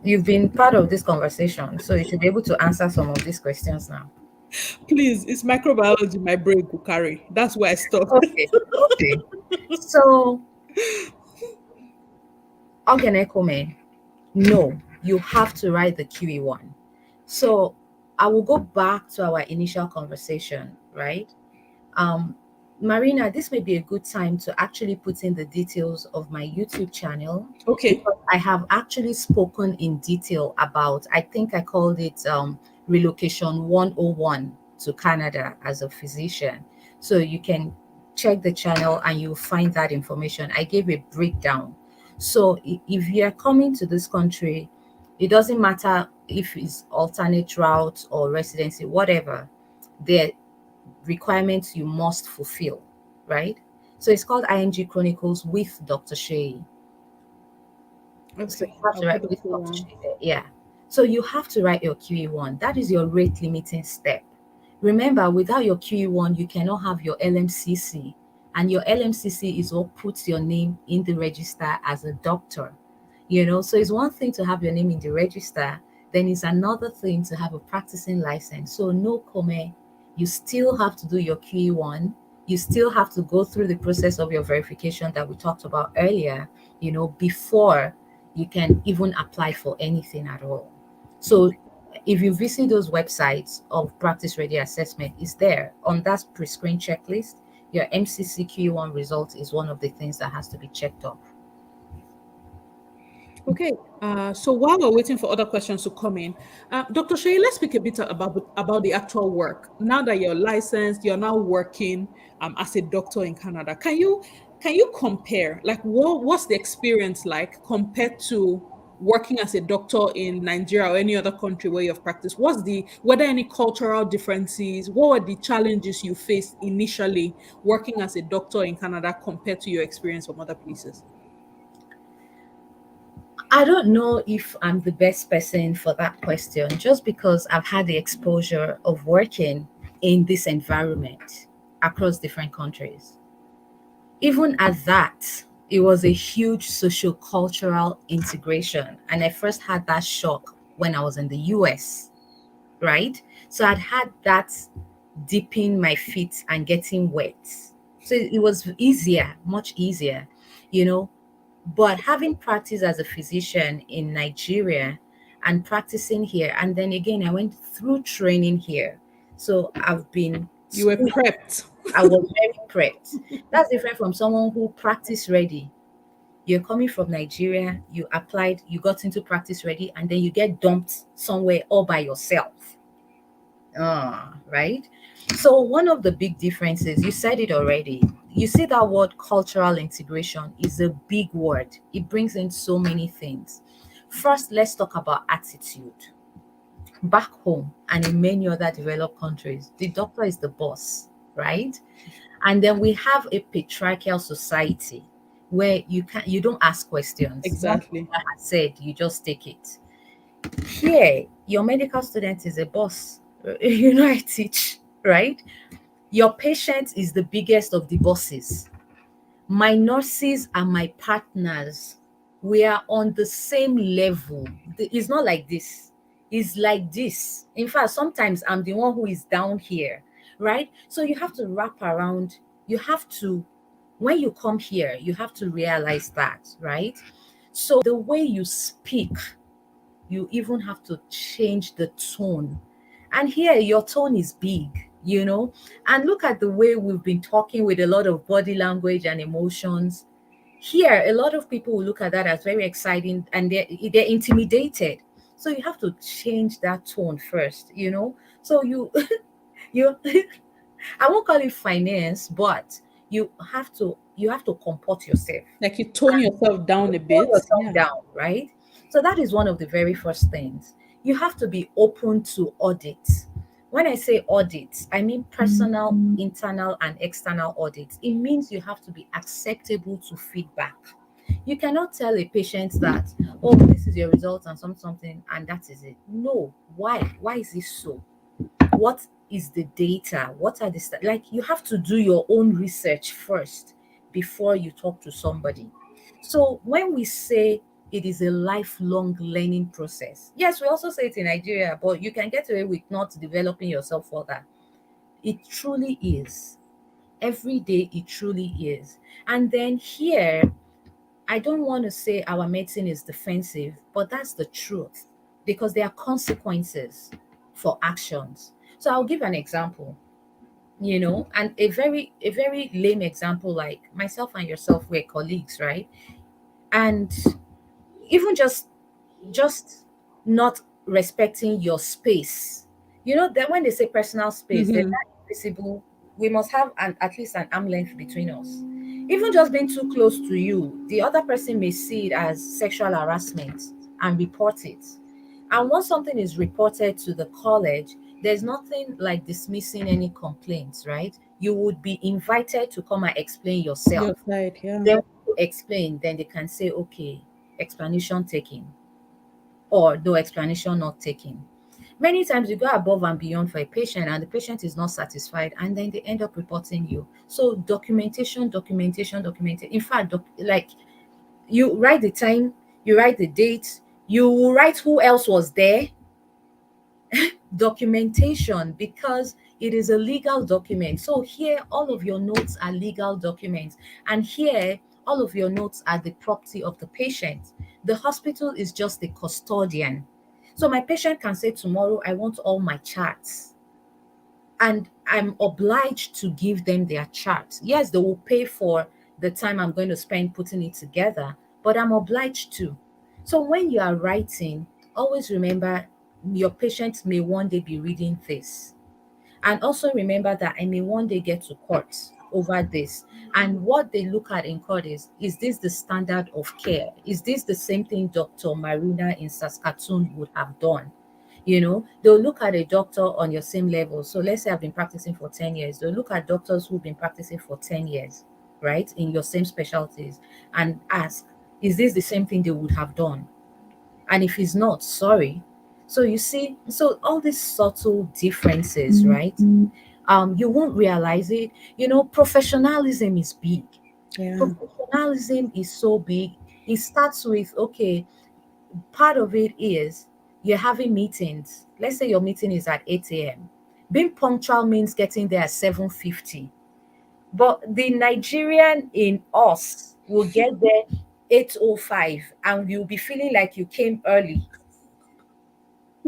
You've been part of this conversation, so you should be able to answer some of these questions now. Please, it's microbiology my brain could carry. That's where I stopped. Okay, okay. So, Ogenekome, no, you have to write the QE1. So, I will go back to our initial conversation, right? Um, Marina, this may be a good time to actually put in the details of my YouTube channel, Okay. because I have actually spoken in detail about, I think I called it Relocation 101 to Canada as a physician. So you can check the channel and you'll find that information. I gave a breakdown. So if you are coming to this country, it doesn't matter if it's alternate route or residency, whatever. There requirements you must fulfill, right? So it's called IMG Chronicles with Dr. Shayee. So you Okay. have I'll to put write the with Dr. QE1. Shayee there. Yeah. So you have to write your QE1. That is your rate limiting step. Remember, without your QE1, you cannot have your LMCC. And your LMCC is what puts your name in the register as a doctor. So it's one thing to have your name in the register, then it's another thing to have a practicing license. So no comment, you still have to do your QE1. You still have to go through the process of your verification that we talked about earlier, before you can even apply for anything at all. So if you visit those websites of practice ready assessment, is there on that pre-screen checklist. Your MCC QE1 result is one of the things that has to be checked off. Okay. So while we're waiting for other questions to come in, Dr. Shay, let's speak a bit about the actual work. Now that you're licensed, you're now working as a doctor in Canada. Can you compare, like, what's the experience like compared to working as a doctor in Nigeria or any other country where you've practiced? Were there any cultural differences? What were the challenges you faced initially working as a doctor in Canada compared to your experience from other places? I don't know if I'm the best person for that question, just because I've had the exposure of working in this environment across different countries. Even at that, It was a huge socio-cultural integration. And I first had that shock when I was in the US, right? So I'd had that dipping my feet and getting wet. So it was easier, much easier, you know. But having practiced as a physician in Nigeria and practicing here, and then again, I went through training here. So I've been You were schooled. prepped. I was very prepped. That's different from someone who practice ready. You're coming from Nigeria, you applied, you got into practice ready, and then you get dumped somewhere all by yourself. Right? So, one of the big differences, you said it already. You see that word cultural integration is a big word, it brings in so many things. First, let's talk about attitude. Back home and in many other developed countries, the doctor is the boss, right? And then we have a patriarchal society where you don't ask questions. Once Exactly. I had said, you just take it. Here, your medical student is a boss. I teach, right? Your patient is the biggest of the bosses. My nurses are my partners. We are on the same level. It's not like this. It's like this. In fact, sometimes I'm the one who is down here, right? So you have to wrap around. You have to, when you come here, you have to realize that, right? So the way you speak, you even have to change the tone. And here, your tone is big, you know. And look at the way we've been talking with a lot of body language and emotions. Here, a lot of people will look at that as very exciting and they're intimidated. So you have to change that tone first, you know. So you I won't call it finance, but you have to comport yourself, Like you tone yourself down a pull bit. yourself Yeah. down, right? So that is one of the very first things. You have to be open to audits. When I say audits, I mean personal, internal, and external audits. It means you have to be acceptable to feedback. You cannot tell a patient that, oh, this is your result and something, and that is it. No. Why? Why is this so? What is the data? What are the like? You have to do your own research first before you talk to somebody. So when we say it is a lifelong learning process, yes, we also say it in Nigeria, but you can get away with not developing yourself further. It truly is. Every day it truly is. And then here, I don't want to say our medicine is defensive, but that's the truth because there are consequences for actions. So I'll give an example, and a very lame example, like myself and yourself, we're colleagues, right? And even just not respecting your space. You know that when they say personal space, there's Hmm. that invisible. We must have at least an arm length between us. Even just being too close to you, the other person may see it as sexual harassment and report it. And once something is reported to the college, there's nothing like dismissing any complaints, right? You would be invited to come and explain Your yourself. side, yeah. Then when you explain, then they can say, okay, explanation taken or no explanation not taken. Many times you go above and beyond for a patient and the patient is not satisfied and then they end up reporting you. So documentation, documentation, documentation. In fact, like you write the time, you write the date, you write who else was there, documentation because it is a legal document. So here, all of your notes are legal documents. And here, all of your notes are the property of the patient. The hospital is just the custodian. So my patient can say tomorrow, I want all my charts. And I'm obliged to give them their charts. Yes, they will pay for the time I'm going to spend putting it together, but I'm obliged to. So when you are writing, always remember your patient may one day be reading this. And also remember that I may one day get to court over this. And what they look at in court is this the standard of care? Is this the same thing Dr. Marina in Saskatoon would have done? They'll look at a doctor on your same level. So let's say I've been practicing for 10 years. They'll look at doctors who've been practicing for 10 years, right, in your same specialties and ask, is this the same thing they would have done? And if it's not, sorry. So you see, so all these subtle differences, right? You won't realize it. Professionalism is big. Yeah. Professionalism is so big. It starts with, okay, part of it is you're having meetings. Let's say your meeting is at 8 a.m. Being punctual means getting there at 7:50. But the Nigerian in us will get there 8:05 and you'll be feeling like you came early.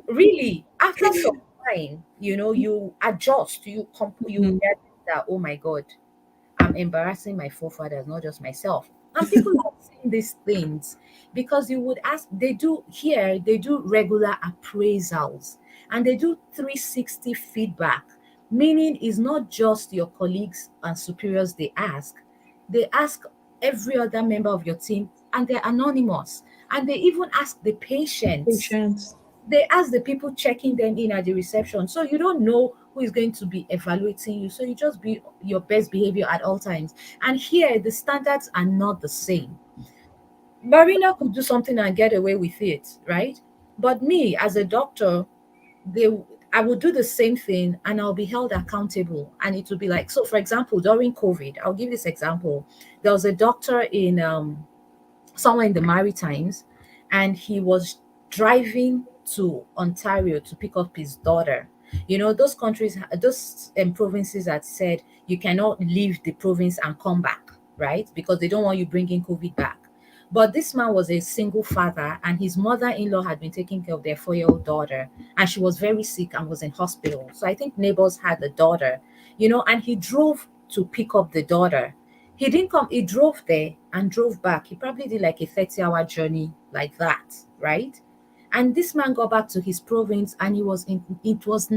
Really, after some time, you adjust, you Mhm. realize that, oh my God, I'm embarrassing my forefathers, not just myself. And people are saying these things because you would ask, they do regular appraisals and they do 360 feedback, meaning it's not just your colleagues and superiors they ask every other member of your team and they're anonymous. And they even ask the patients, Patience. they ask the people checking them in at the reception. So you don't know who is going to be evaluating you. So you just be your best behavior at all times. And here, the standards are not the same. Marina could do something and get away with it, right? But me, as a doctor, they I would do the same thing and I'll be held accountable. And it will be like, so for example, during COVID, I'll give this example. There was a doctor in somewhere in the Maritimes, and he was driving to Ontario to pick up his daughter. Those countries, those provinces had said you cannot leave the province and come back, right? Because they don't want you bringing COVID back. But this man was a single father, and his mother in law had been taking care of their 4-year-old daughter, and she was very sick and was in hospital. So I think neighbors had the daughter, and he drove to pick up the daughter. He didn't come, he drove there and drove back. He probably did like a 30-hour journey like that, right? And this man got back to his province and it was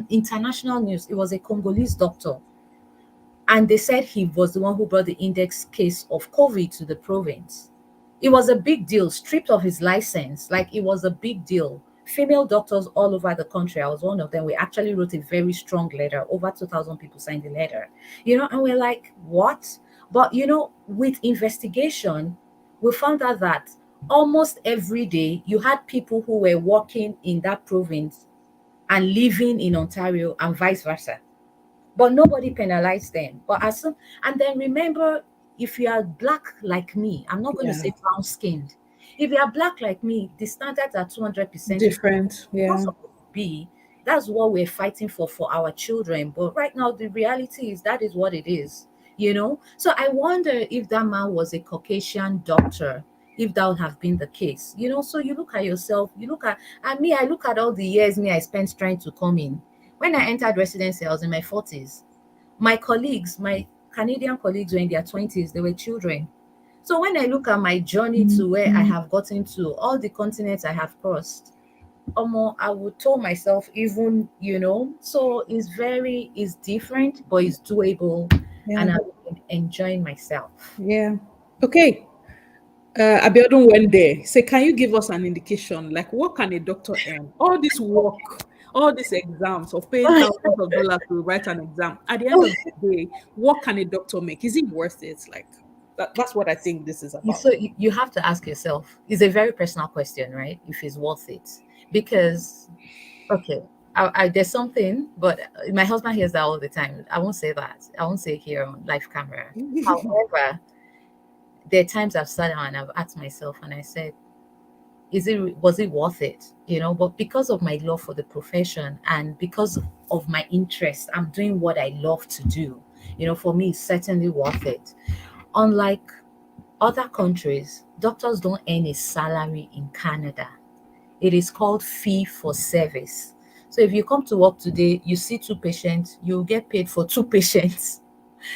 international news. It was a Congolese doctor. And they said he was the one who brought the index case of COVID to the province. It was a big deal, stripped of his license. Like, it was a big deal. Female doctors all over the country, I was one of them. We actually wrote a very strong letter. Over 2,000 people signed the letter. And we're like, what? But with investigation, we found out that almost every day you had people who were working in that province and living in Ontario and vice versa, but nobody penalized them. But and then remember, if you are black like me, I'm not going to Yeah. say brown skinned. If you are black like me, the standards are 200% different. Different. It's not Yeah. supposed to be. That's what we're fighting for our children. But right now, the reality is that is what it is. So I wonder if that man was a Caucasian doctor, if that would have been the case. So you look at yourself, you look at me, I look at all the years I spent trying to come in. When I entered residency, I was in my 40s. My colleagues, my Canadian colleagues were in their 20s, they were children. So when I look at my journey to where I Mhm. have gotten to, all the continents I have crossed, I would tell myself even, so it's different, but it's doable, Yeah. and I'm enjoying myself. Yeah. Okay. Abiodun went there. Say, can you give us an indication? Like, what can a doctor earn? All this work, all these exams of paying thousands of dollars to write an exam. At the end of the day, what can a doctor make? Is it worth it? Like, that's what I think this is about. You have to ask yourself, it's a very personal question, right? If it's worth it. Because, okay, there's something, but my husband hears that all the time. I won't say that. I won't say it here on live camera. However, there are times I've sat down and I've asked myself, and I said, was it worth it? But because of my love for the profession and because of my interest, I'm doing what I love to do. For me, it's certainly worth it. Unlike other countries, doctors don't earn a salary in Canada. It is called fee for service. So if you come to work today, you see two patients, you'll get paid for two patients.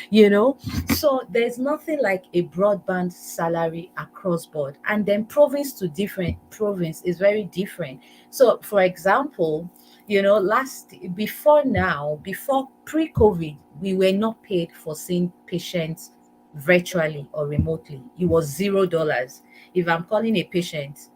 you know so there's nothing like a broadband salary across board, and then province to different province is very different. So for example, last before pre-COVID, we were not paid for seeing patients virtually or remotely. It was $0. If I'm calling a patient,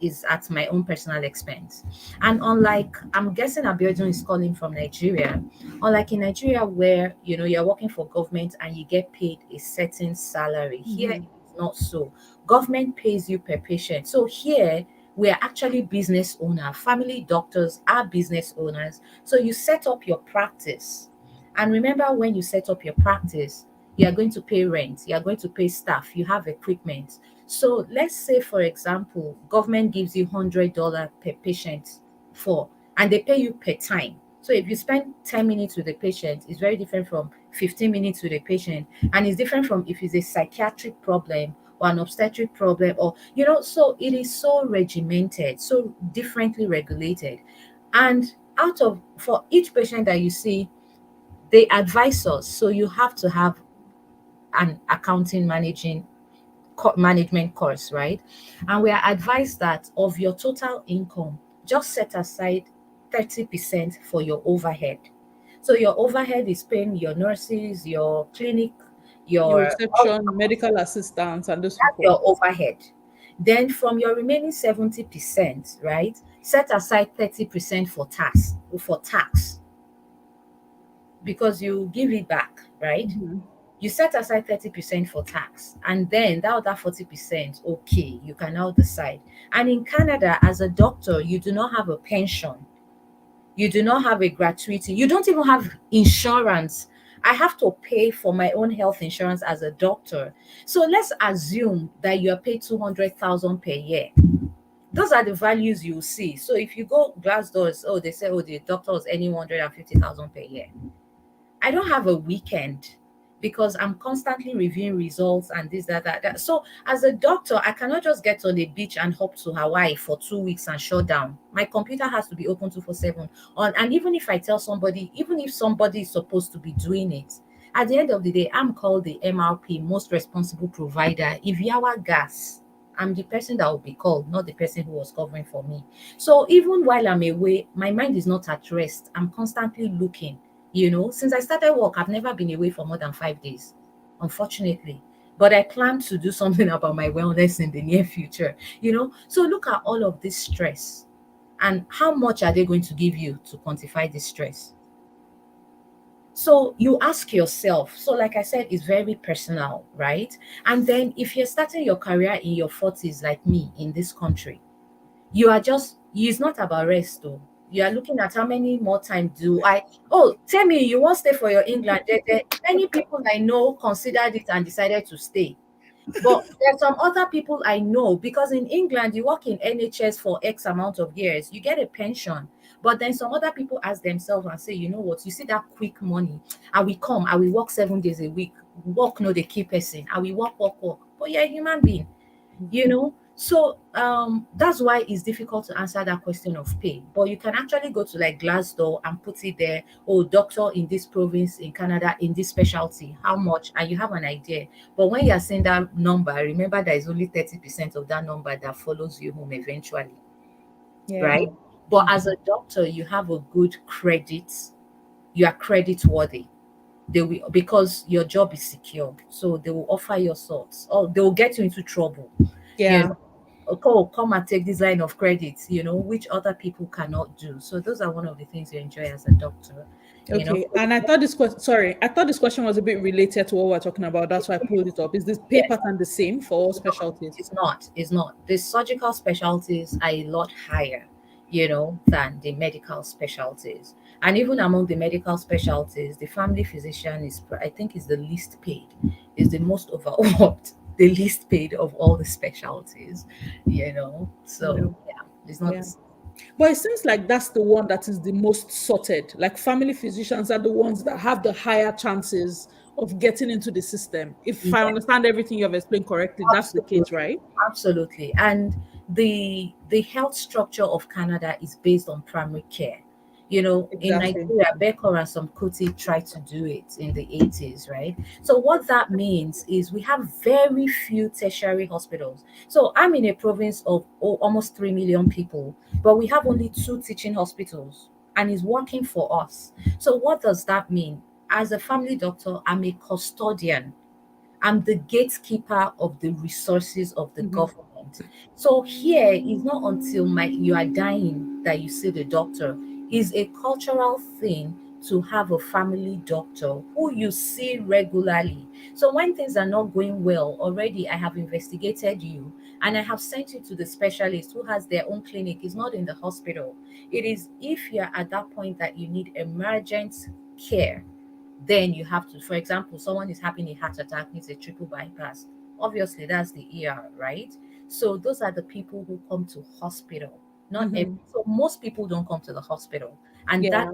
is at my own personal expense. And unlike, I'm guessing Abiodun is calling from Nigeria, unlike in Nigeria where you're working for government and you get paid a certain salary, here Mhm. it's not so. Government pays you per patient. So here we are actually business owner. Family doctors are business owners. So you set up your practice. And remember, when you set up your practice, you are going to pay rent, you are going to pay staff, you have equipment. So let's say, for example, government gives you $100 per patient for, and they pay you per time. So if you spend 10 minutes with the patient, it's very different from 15 minutes with the patient, and it's different from if it's a psychiatric problem or an obstetric problem, or so it is so regimented, so differently regulated. And out of for each patient that you see, they advise us. So you have to have an accounting management course, right? And we are advised that of your total income, just set aside 30% for your overhead. So your overhead is paying your nurses, your clinic, Your your all reception, medical assistants, and those that's people. your overhead. Then from your remaining 70%, right? Set aside 30% for tax because you give it back, right? Mhm. You set aside 30% for tax, and then that other 40%, okay, you can now decide. And in Canada, as a doctor, you do not have a pension, you do not have a gratuity, you don't even have insurance. I have to pay for my own health insurance as a doctor. So let's assume that you are paid 200,000 per year. Those are the values you see. So if you go Glassdoor, oh, they say, oh, the doctor was earning 150,000 per year. I don't have a weekend because I'm constantly reviewing results and this, that. So as a doctor, I cannot just get on the beach and hop to Hawaii for 2 weeks and shut down. My computer has to be open 247. And even if I tell somebody, even if somebody is supposed to be doing it, at the end of the day, I'm called the MRP, most responsible provider. If Yawa gas, I'm the person that will be called, not the person who was covering for me. So even while I'm away, my mind is not at rest. I'm constantly looking. Since I started work, I've never been away for more than 5 days, unfortunately. But I plan to do something about my wellness in the near future. So look at all of this stress, and how much are they going to give you to quantify this stress? So you ask yourself. So, like I said, it's very personal, right? And then if you're starting your career in your 40s, like me in this country, it's not about rest though. You are looking at how many more time do I oh tell me you won't stay for your England. Many people I know considered it and decided to stay. But there's some other people I know, because in England, you work in NHS for X amount of years, you get a pension. But then some other people ask themselves and say, you know what, you see that quick money, I will work 7 days a week, work no the key person, I will work. But you're a human being, so that's why it's difficult to answer that question of pay. But you can actually go to like Glassdoor and put it there, oh, doctor in this province in Canada in this specialty, how much, and you have an idea. But when you're saying that number, remember there is only 30% of that number that follows you home eventually, Yeah. right? But as a doctor, you have a good credit, you are credit worthy. They will, because your job is secure, so they will offer your sorts, or they will get you into trouble, you Yeah. know oh, come and take this line of credit, which other people cannot do. So those are one of the things you enjoy as a doctor, you know Okay. And I thought this question, sorry, I thought this question was a bit related to what we're talking about. That's why I pulled it up. Is this pay yeah. pattern the same for all It's not. specialties? It's not. It's not. The surgical specialties are a lot higher, than the medical specialties. And even among the medical specialties, the family physician I think, is the least paid, is the most overworked, the least paid of all the specialties, Yeah. So yeah, it's not the Yeah. same. But it seems like that's the one that is the most sorted. Like family physicians are the ones that have the higher chances of getting into the system. If I Yeah. understand everything you've explained correctly, that's the case, Absolutely, right? absolutely. And the health structure of Canada is based on primary care. In Exactly. Nigeria, Becker and some Kuti tried to do it in the 80s, right? So what that means is we have very few tertiary hospitals. So I'm in a province of almost 3 million people, but we have only two teaching hospitals, and it's working for us. So what does that mean? As a family doctor, I'm a custodian. I'm the gatekeeper of the resources of the Mhm. government. So here is not until you are dying that you see the doctor. It's a cultural thing to have a family doctor who you see regularly. So when things are not going well, already I have investigated you and I have sent you to the specialist who has their own clinic. It's not in the hospital. It is if you're at that point that you need emergent care, then you have to, for example, someone is having a heart attack, needs a triple bypass. Obviously, that's the ER, right? So those are the people who come to hospital. Not every, Mm-hmm. so most people don't come to the hospital, and Yeah.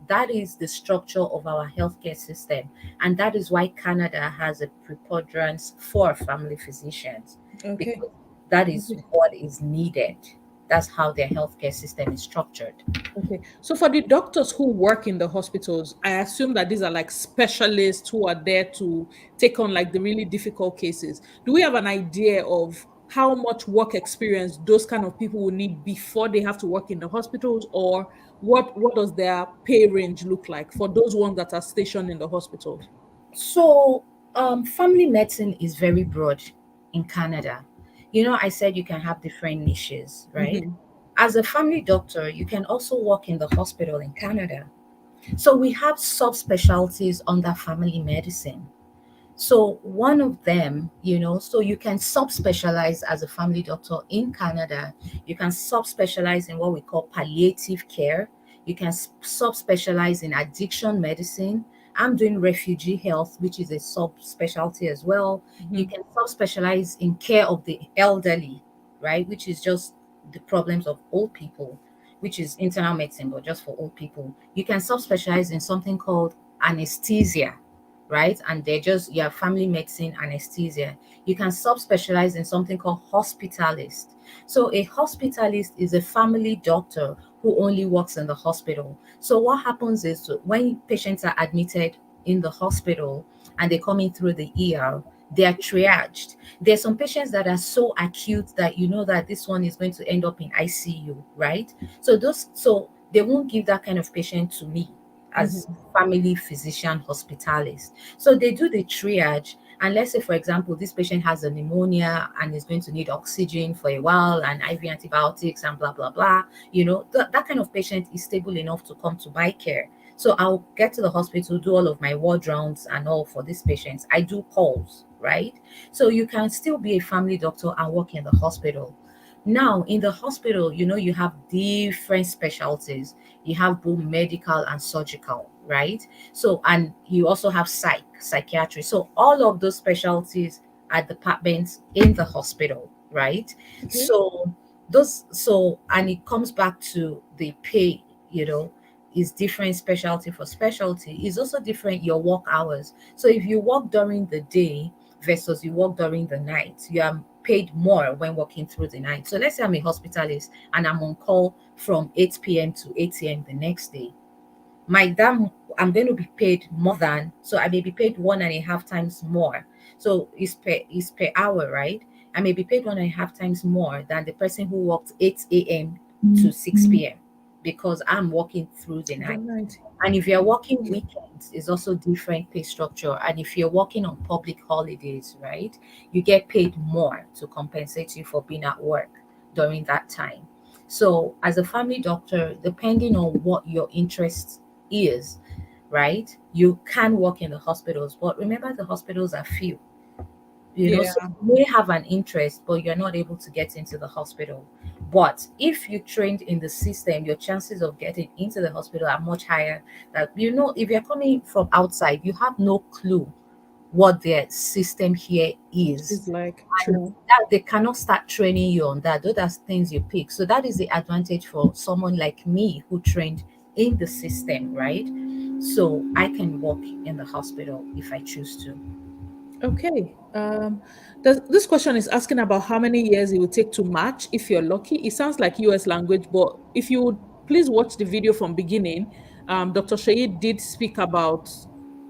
that is the structure of our healthcare system, and that is why Canada has a preponderance for family physicians, Okay. because that is Okay. what is needed. That's how their healthcare system is structured. Okay. So for the doctors who work in the hospitals, I assume that these are like specialists who are there to take on like the really difficult cases. Do we have an idea of how much work experience those kind of people will need before they have to work in the hospitals, or what does their pay range look like for those ones that are stationed in the hospitals? So, family medicine is very broad in Canada. You know, I said you can have different niches, right? Hmm. As a family doctor, you can also work in the hospital in Canada. So, we have subspecialties under family medicine. So one of them, so you can subspecialize as a family doctor in Canada. You can subspecialize in what we call palliative care. You can subspecialize in addiction medicine. I'm doing refugee health, which is a subspecialty as well. You Hmm. can subspecialize in care of the elderly, right? Which is just the problems of old people, which is internal medicine, but just for old people. You can subspecialize in something called anesthesia, right? And they're just, yeah, family medicine anesthesia. You can subspecialize in something called hospitalist. So a hospitalist is a family doctor who only works in the hospital. So what happens is when patients are admitted in the hospital and they come in through the ER, they are triaged. There's some patients that are so acute that you know that this one is going to end up in ICU, right? So they won't give that kind of patient to me as Hmm. family physician hospitalist. So they do the triage. And let's say, for example, this patient has a pneumonia and is going to need oxygen for a while and IV antibiotics and blah, blah, blah. That kind of patient is stable enough to come to my care. So I'll get to the hospital, do all of my ward rounds and all for these patients. I do calls, right? So you can still be a family doctor and work in the hospital. Now, in the hospital, you have different specialties. You have both medical and surgical, right? So, and you also have psychiatry. So, all of those specialties are departments in the hospital, right? Okay. So, and it comes back to the pay, is different specialty for specialty. Is also different your work hours. So, if you work during the day versus you work during the night, you are paid more when working through the night. So let's say I'm a hospitalist and I'm on call from 8 p.m. to 8 a.m. the next day. My damn, I'm going to be paid more than, so I may be paid one and a half times more. So it's per hour, right? I may be paid one and a half times more than the person who worked 8 a.m. to 6 p.m. because I'm working through the The night. night. And if you're working weekends, it's also different pay structure. And if you're working on public holidays, right, you get paid more to compensate you for being at work during that time. So as a family doctor, depending on what your interest is, right, you can work in the hospitals. But remember the hospitals are few. So Yeah. you may have an interest, but you're not able to get into the hospital. But if you trained in the system, your chances of getting into the hospital are much higher. That if you're coming from outside, you have no clue what their system here is. It's like And true. that they cannot start training you on that. Those are things you pick. So that is the advantage for someone like me who trained in the system, right? So I can work in the hospital if I choose to. Okay. This question is asking about how many years it would take to match if you're lucky. It sounds like US language, but if you would please watch the video from beginning, Dr. Shayee did speak about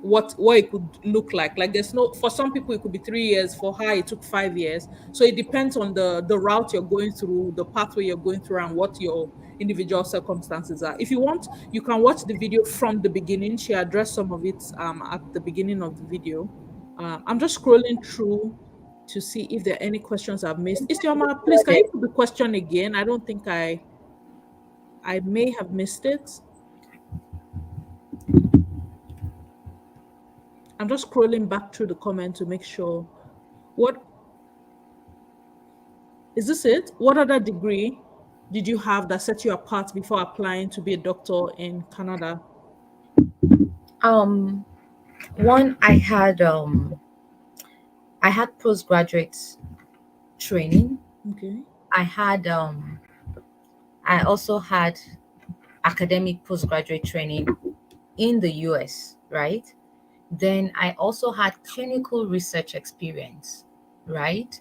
what it could look like. Like there's no for some people it could be 3 years, for her it took 5 years. So it depends on the route you're going through, the pathway you're going through, and what your individual circumstances are. If you want, you can watch the video from the beginning. She addressed some of it at the beginning of the video. I'm just scrolling through to see if there are any questions I've missed. Isioma, please can you put the question again? I don't think I may have missed it. I'm just scrolling back through the comment to make sure. What is this it? What other degree did you have that set you apart before applying to be a doctor in Canada? Um One, I had postgraduate training. Okay. I had I also had academic postgraduate training in the US, right? Then I also had clinical research experience, right?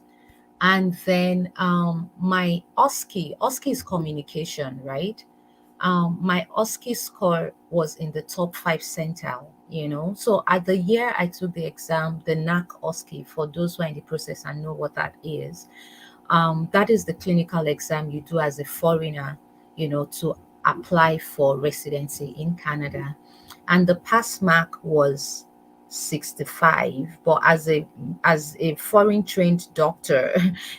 And then my OSCE is communication, right? My OSCE score was in the top 5 centile, you know. So at the year I took the exam, the NAC OSCE, for those who are in the process and know what that is the clinical exam you do as a foreigner, you know, to apply for residency in Canada. And the pass mark was 65. But as a foreign trained doctor,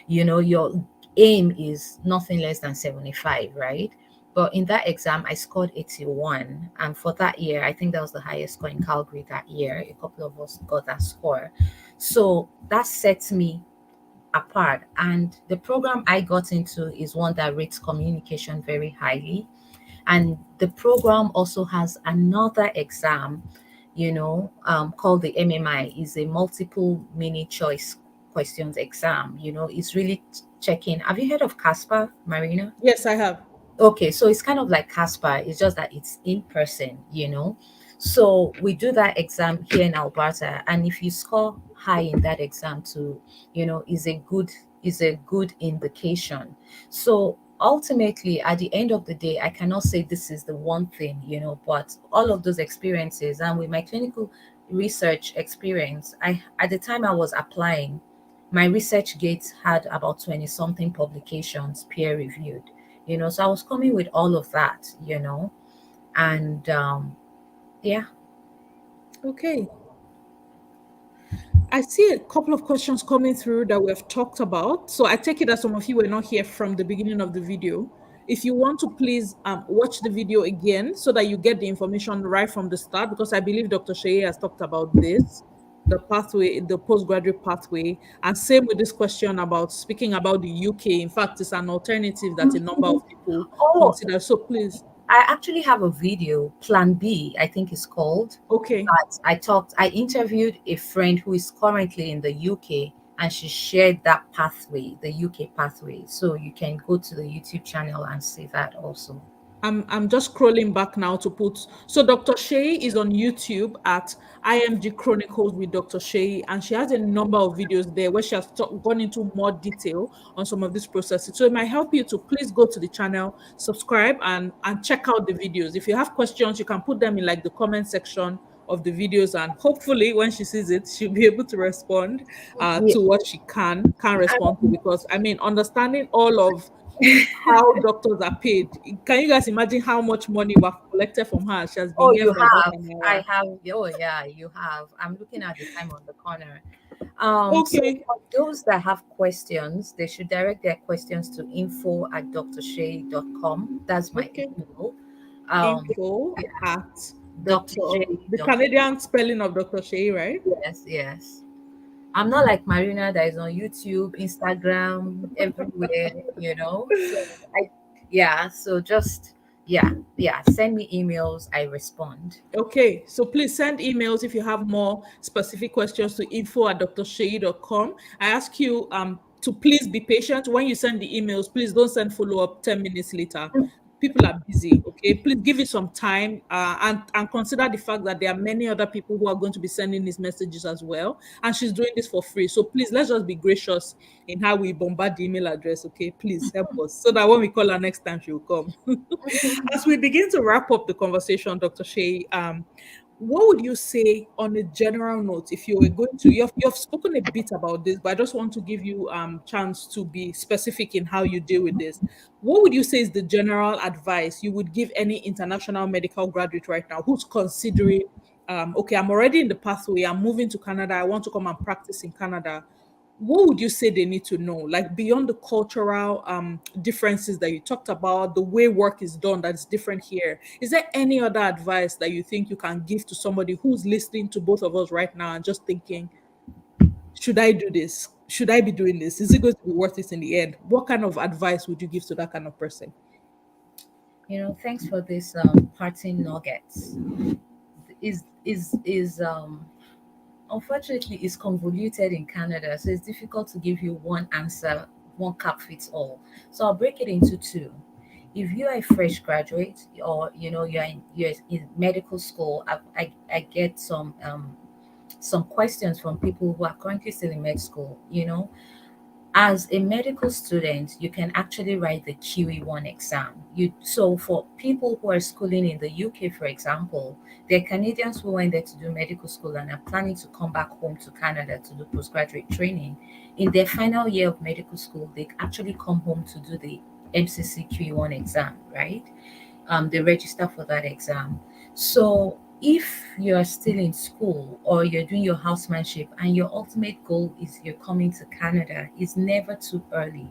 you know, your aim is nothing less than 75, right? But in that exam, I scored 81. And for that year, I think that was the highest score in Calgary that year. A couple of us got that score. So that sets me apart. And the program I got into is one that rates communication very highly. And the program also has another exam, called the MMI, is a multiple mini choice questions exam. You know, it's really checking. Have you heard of CASPA, Marina? Yes, I have. Okay, so it's kind of like Casper. It's just that it's in person, you know. So we do that exam here in Alberta, and if you score high in that exam too, is a good indication. So ultimately, at the end of the day, I cannot say this is the one thing, but all of those experiences, and with my clinical research experience, I at the time I was applying, my research gate had about 20 something publications peer reviewed, so I was coming with all of that, and yeah. Okay. I see a couple of questions coming through that we have talked about. So I take it that some of you were not here from the beginning of the video. If you want to please watch the video again so that you get the information right from the start, because I believe Dr. Shayee has talked about this, the pathway, the postgraduate pathway, and same with this question about speaking about the UK. In fact, it's an alternative that a number of people Oh, consider. So please, I actually have a video, Plan B, I think it's called, okay. that I interviewed a friend who is currently in the UK, and she shared that pathway, the UK pathway. So you can go to the YouTube channel and see that also. I'm just scrolling back now to put, so Dr. Shayee is on YouTube at IMG Chronicles with Dr. Shayee, and she has a number of videos there where she has gone into more detail on some of these processes. So it might help you to please go to the channel, subscribe, and check out the videos. If you have questions, you can put them in like the comment section of the videos, and hopefully when she sees it, she'll be able to respond Yeah. to what she can respond to, because I mean, understanding all of how doctors are paid. Can you guys imagine how much money we've collected from her? She has been Oh, here you for about have. an I hour. have. Oh, yeah, you have. I'm looking at the time on the corner. So Okay. for those that have questions, they should direct their questions to info@drshay.com. That's my Okay. email. Um, Info yeah, at the drshay.com. Canadian spelling of Dr. Shayee, right? Yes, yes. I'm not like Marina that is on YouTube, Instagram, everywhere, So yeah, so just, yeah, send me emails, I respond. Okay, so please send emails if you have more specific questions to info@drshay.com. I ask you to please be patient when you send the emails. Please don't send follow up 10 minutes later. People are busy. Okay, please give it some time and consider the fact that there are many other people who are going to be sending these messages as well. And she's doing this for free. So please let's just be gracious in how we bombard the email address. Okay, please help us so that when we call her next time, she will come. As we begin to wrap up the conversation, Dr. Shayee, what would you say on a general note if you were going to, you've spoken a bit about this, but I just want to give you chance to be specific in how you deal with this. What would you say is the general advice you would give any international medical graduate right now who's considering, okay, I'm already in the pathway, I'm moving to Canada, I want to come and practice in Canada. What would you say they need to know, like beyond the cultural differences that you talked about, the way work is done that's different here? Is there any other advice that you think you can give to somebody who's listening to both of us right now and just thinking, should I do this, should I be doing this, is it going to be worth it in the end? What kind of advice would you give to that kind of person? Thanks for this parting nuggets. Is Unfortunately, it's convoluted in Canada, so it's difficult to give you one answer, one cap fits all. So I'll break it into two. If you are a fresh graduate, or you're in medical school, I get some questions from people who are currently still in med school. As a medical student, you can actually write the QE1 exam. So for people who are schooling in the UK, for example, there are Canadians who went there to do medical school and are planning to come back home to Canada to do postgraduate training. In their final year of medical school, they actually come home to do the MCC QE1 exam, right? They register for that exam. So if you're still in school or you're doing your housemanship and your ultimate goal is you're coming to Canada, it's never too early.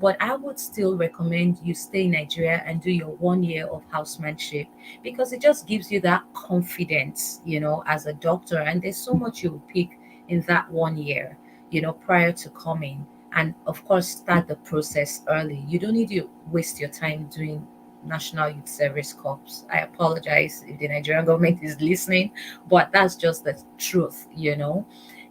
But I would still recommend you stay in Nigeria and do your 1 year of housemanship, because it just gives you that confidence, as a doctor. And there's so much you'll pick in that 1 year, prior to coming. And of course, start the process early. You don't need to waste your time doing National Youth Service Corps. I apologize if the Nigerian government is listening, but that's just the truth.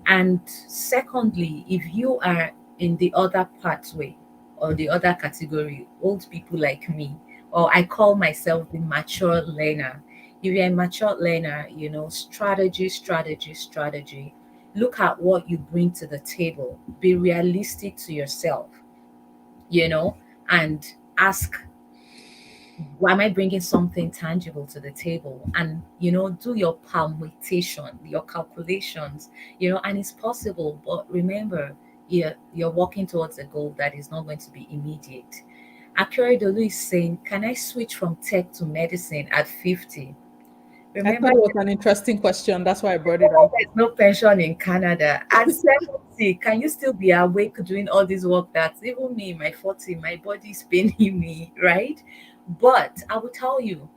And secondly, if you are in the other pathway or the other category, old people like me, or I call myself the mature learner. If you're a mature learner, strategy, strategy, strategy. Look at what you bring to the table. Be realistic to yourself, you know, and ask, why am I bringing something tangible to the table? And, do your permutation, your calculations, and it's possible. But remember, you're working towards a goal that is not going to be immediate. Akira Dolu is saying, can I switch from tech to medicine at 50? I Remember, thought it was an interesting question. That's why I brought it up. there's no pension in Canada. At 70, can you still be awake doing all this work that even me, my 40, my body's paining me, right? But I will tell you,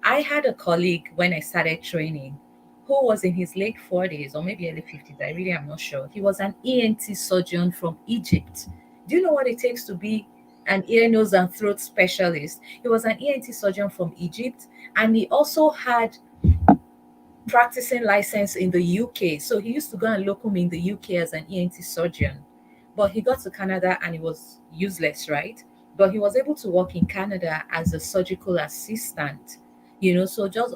I had a colleague when I started training who was in his late 40s or maybe early 50s. I really am not sure. He was an ENT surgeon from Egypt. Do you know what it takes to be an ear, nose, and throat specialist? He was an ENT surgeon from Egypt, and he also had practicing license in the UK. So he used to go and locum in the UK as an ENT surgeon. But he got to Canada and it was useless, right? But he was able to work in Canada as a surgical assistant, so just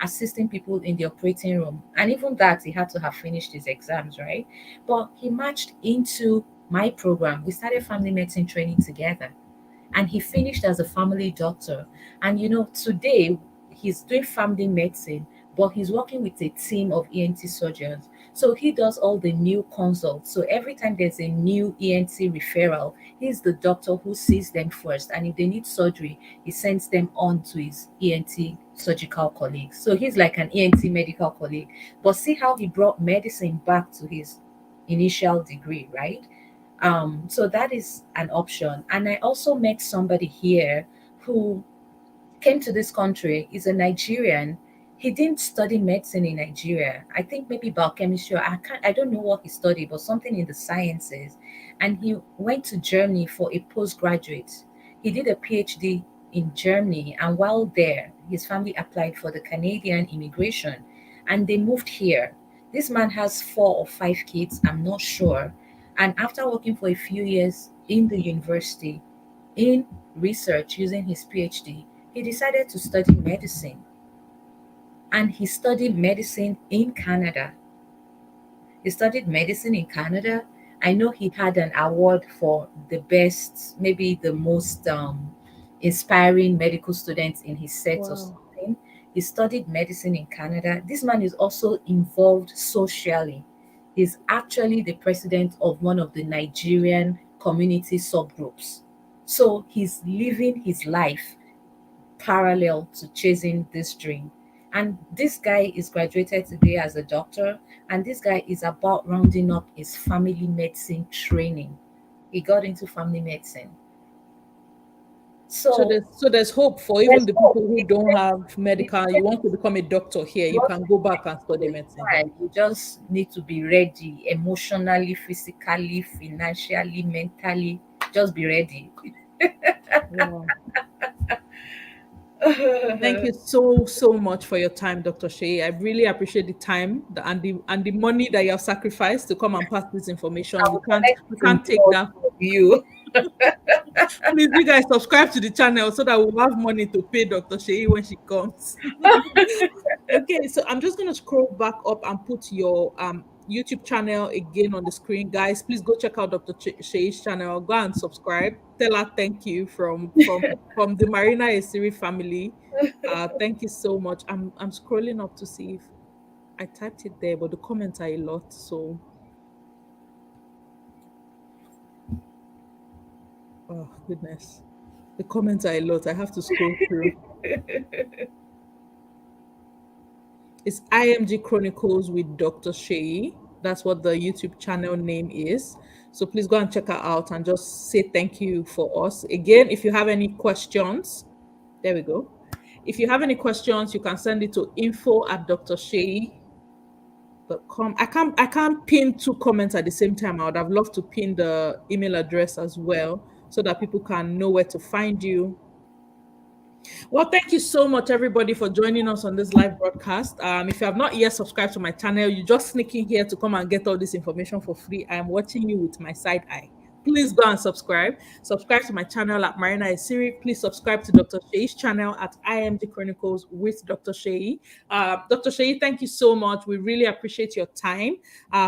assisting people in the operating room. And even that, he had to have finished his exams, right? But he matched into my program. We started family medicine training together, and he finished as a family doctor. And today he's doing family medicine, but he's working with a team of ENT surgeons. So he does all the new consults. So every time there's a new ENT referral, he's the doctor who sees them first. And if they need surgery, he sends them on to his ENT surgical colleagues. So he's like an ENT medical colleague. But see how he brought medicine back to his initial degree, right? So that is an option. And I also met somebody here who came to this country. He's a Nigerian. He didn't study medicine in Nigeria. I think maybe biochemistry. I don't know what he studied, but something in the sciences. And he went to Germany for a postgraduate. He did a PhD in Germany, and while there, his family applied for the Canadian immigration, and they moved here. This man has 4 or 5 kids, I'm not sure. And after working for a few years in the university in research using his PhD, he decided to study medicine. And he studied medicine in Canada. He studied medicine in Canada. I know he had an award for the best, maybe the most inspiring medical student in his set or Wow. something. He studied medicine in Canada. This man is also involved socially. He's actually the president of one of the Nigerian community subgroups. So he's living his life parallel to chasing this dream. And this guy is graduated today as a doctor, and this guy is about rounding up his family medicine training. He got into family medicine. So So there's hope for even there's the hope. people who don't have medical. You want to become a doctor here, you can go back and study medicine here. You just need to be ready emotionally, physically, financially, mentally. Just be ready. Wow. Thank you so much for your time, Dr. Shayee. I really appreciate the time and the money that you have sacrificed to come and pass this information. I We will can't collect we it in can't take blood that. from you. Please, you guys subscribe to the channel so that we'll have money to pay Dr. Shayee when she comes. Okay, so I'm just gonna scroll back up and put your YouTube channel again on the screen, guys. Please go check out Dr. Shayee's channel. Go and subscribe. Tell her thank you from the Marina Esiri family. Thank you so much. I'm scrolling up to see if I typed it there, but the comments are a lot. So, oh goodness, the comments are a lot. I have to scroll through. It's IMG Chronicles with Dr. Shayee. That's what the YouTube channel name is. So please go and check her out and just say thank you for us. Again, if you have any questions, there we go. If you have any questions, you can send it to info@drshayee.com. I can't pin two comments at the same time. I would have loved to pin the email address as well so that people can know where to find you. Well, thank you so much, everybody, for joining us on this live broadcast. If you have not yet subscribed to my channel, you just sneaking here to come and get all this information for free. I am watching you with my side eye. Please go and subscribe. Subscribe to my channel at Marina Esiri. Please subscribe to Dr. Shayee's channel at IMG Chronicles with Dr. Shayee. Dr. Shayee, thank you so much. We really appreciate your time.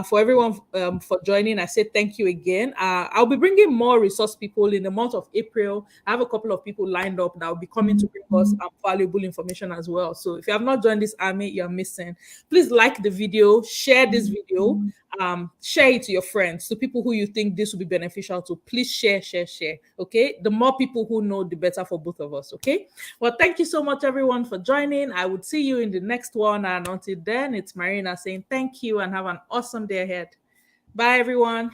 For everyone for joining, I say thank you again. I'll be bringing more resource people in the month of April. I have a couple of people lined up that will be coming to bring us valuable information as well. So if you have not joined this army, you're missing. Please like the video, share this video, share it to your friends, to people who you think this will be beneficial to. Please share, share, share. Okay. The more people who know, the better for both of us. Okay. Well, thank you so much, everyone, for joining. I would see you in the next one. And until then, it's Marina saying thank you and have an awesome day ahead. Bye, everyone.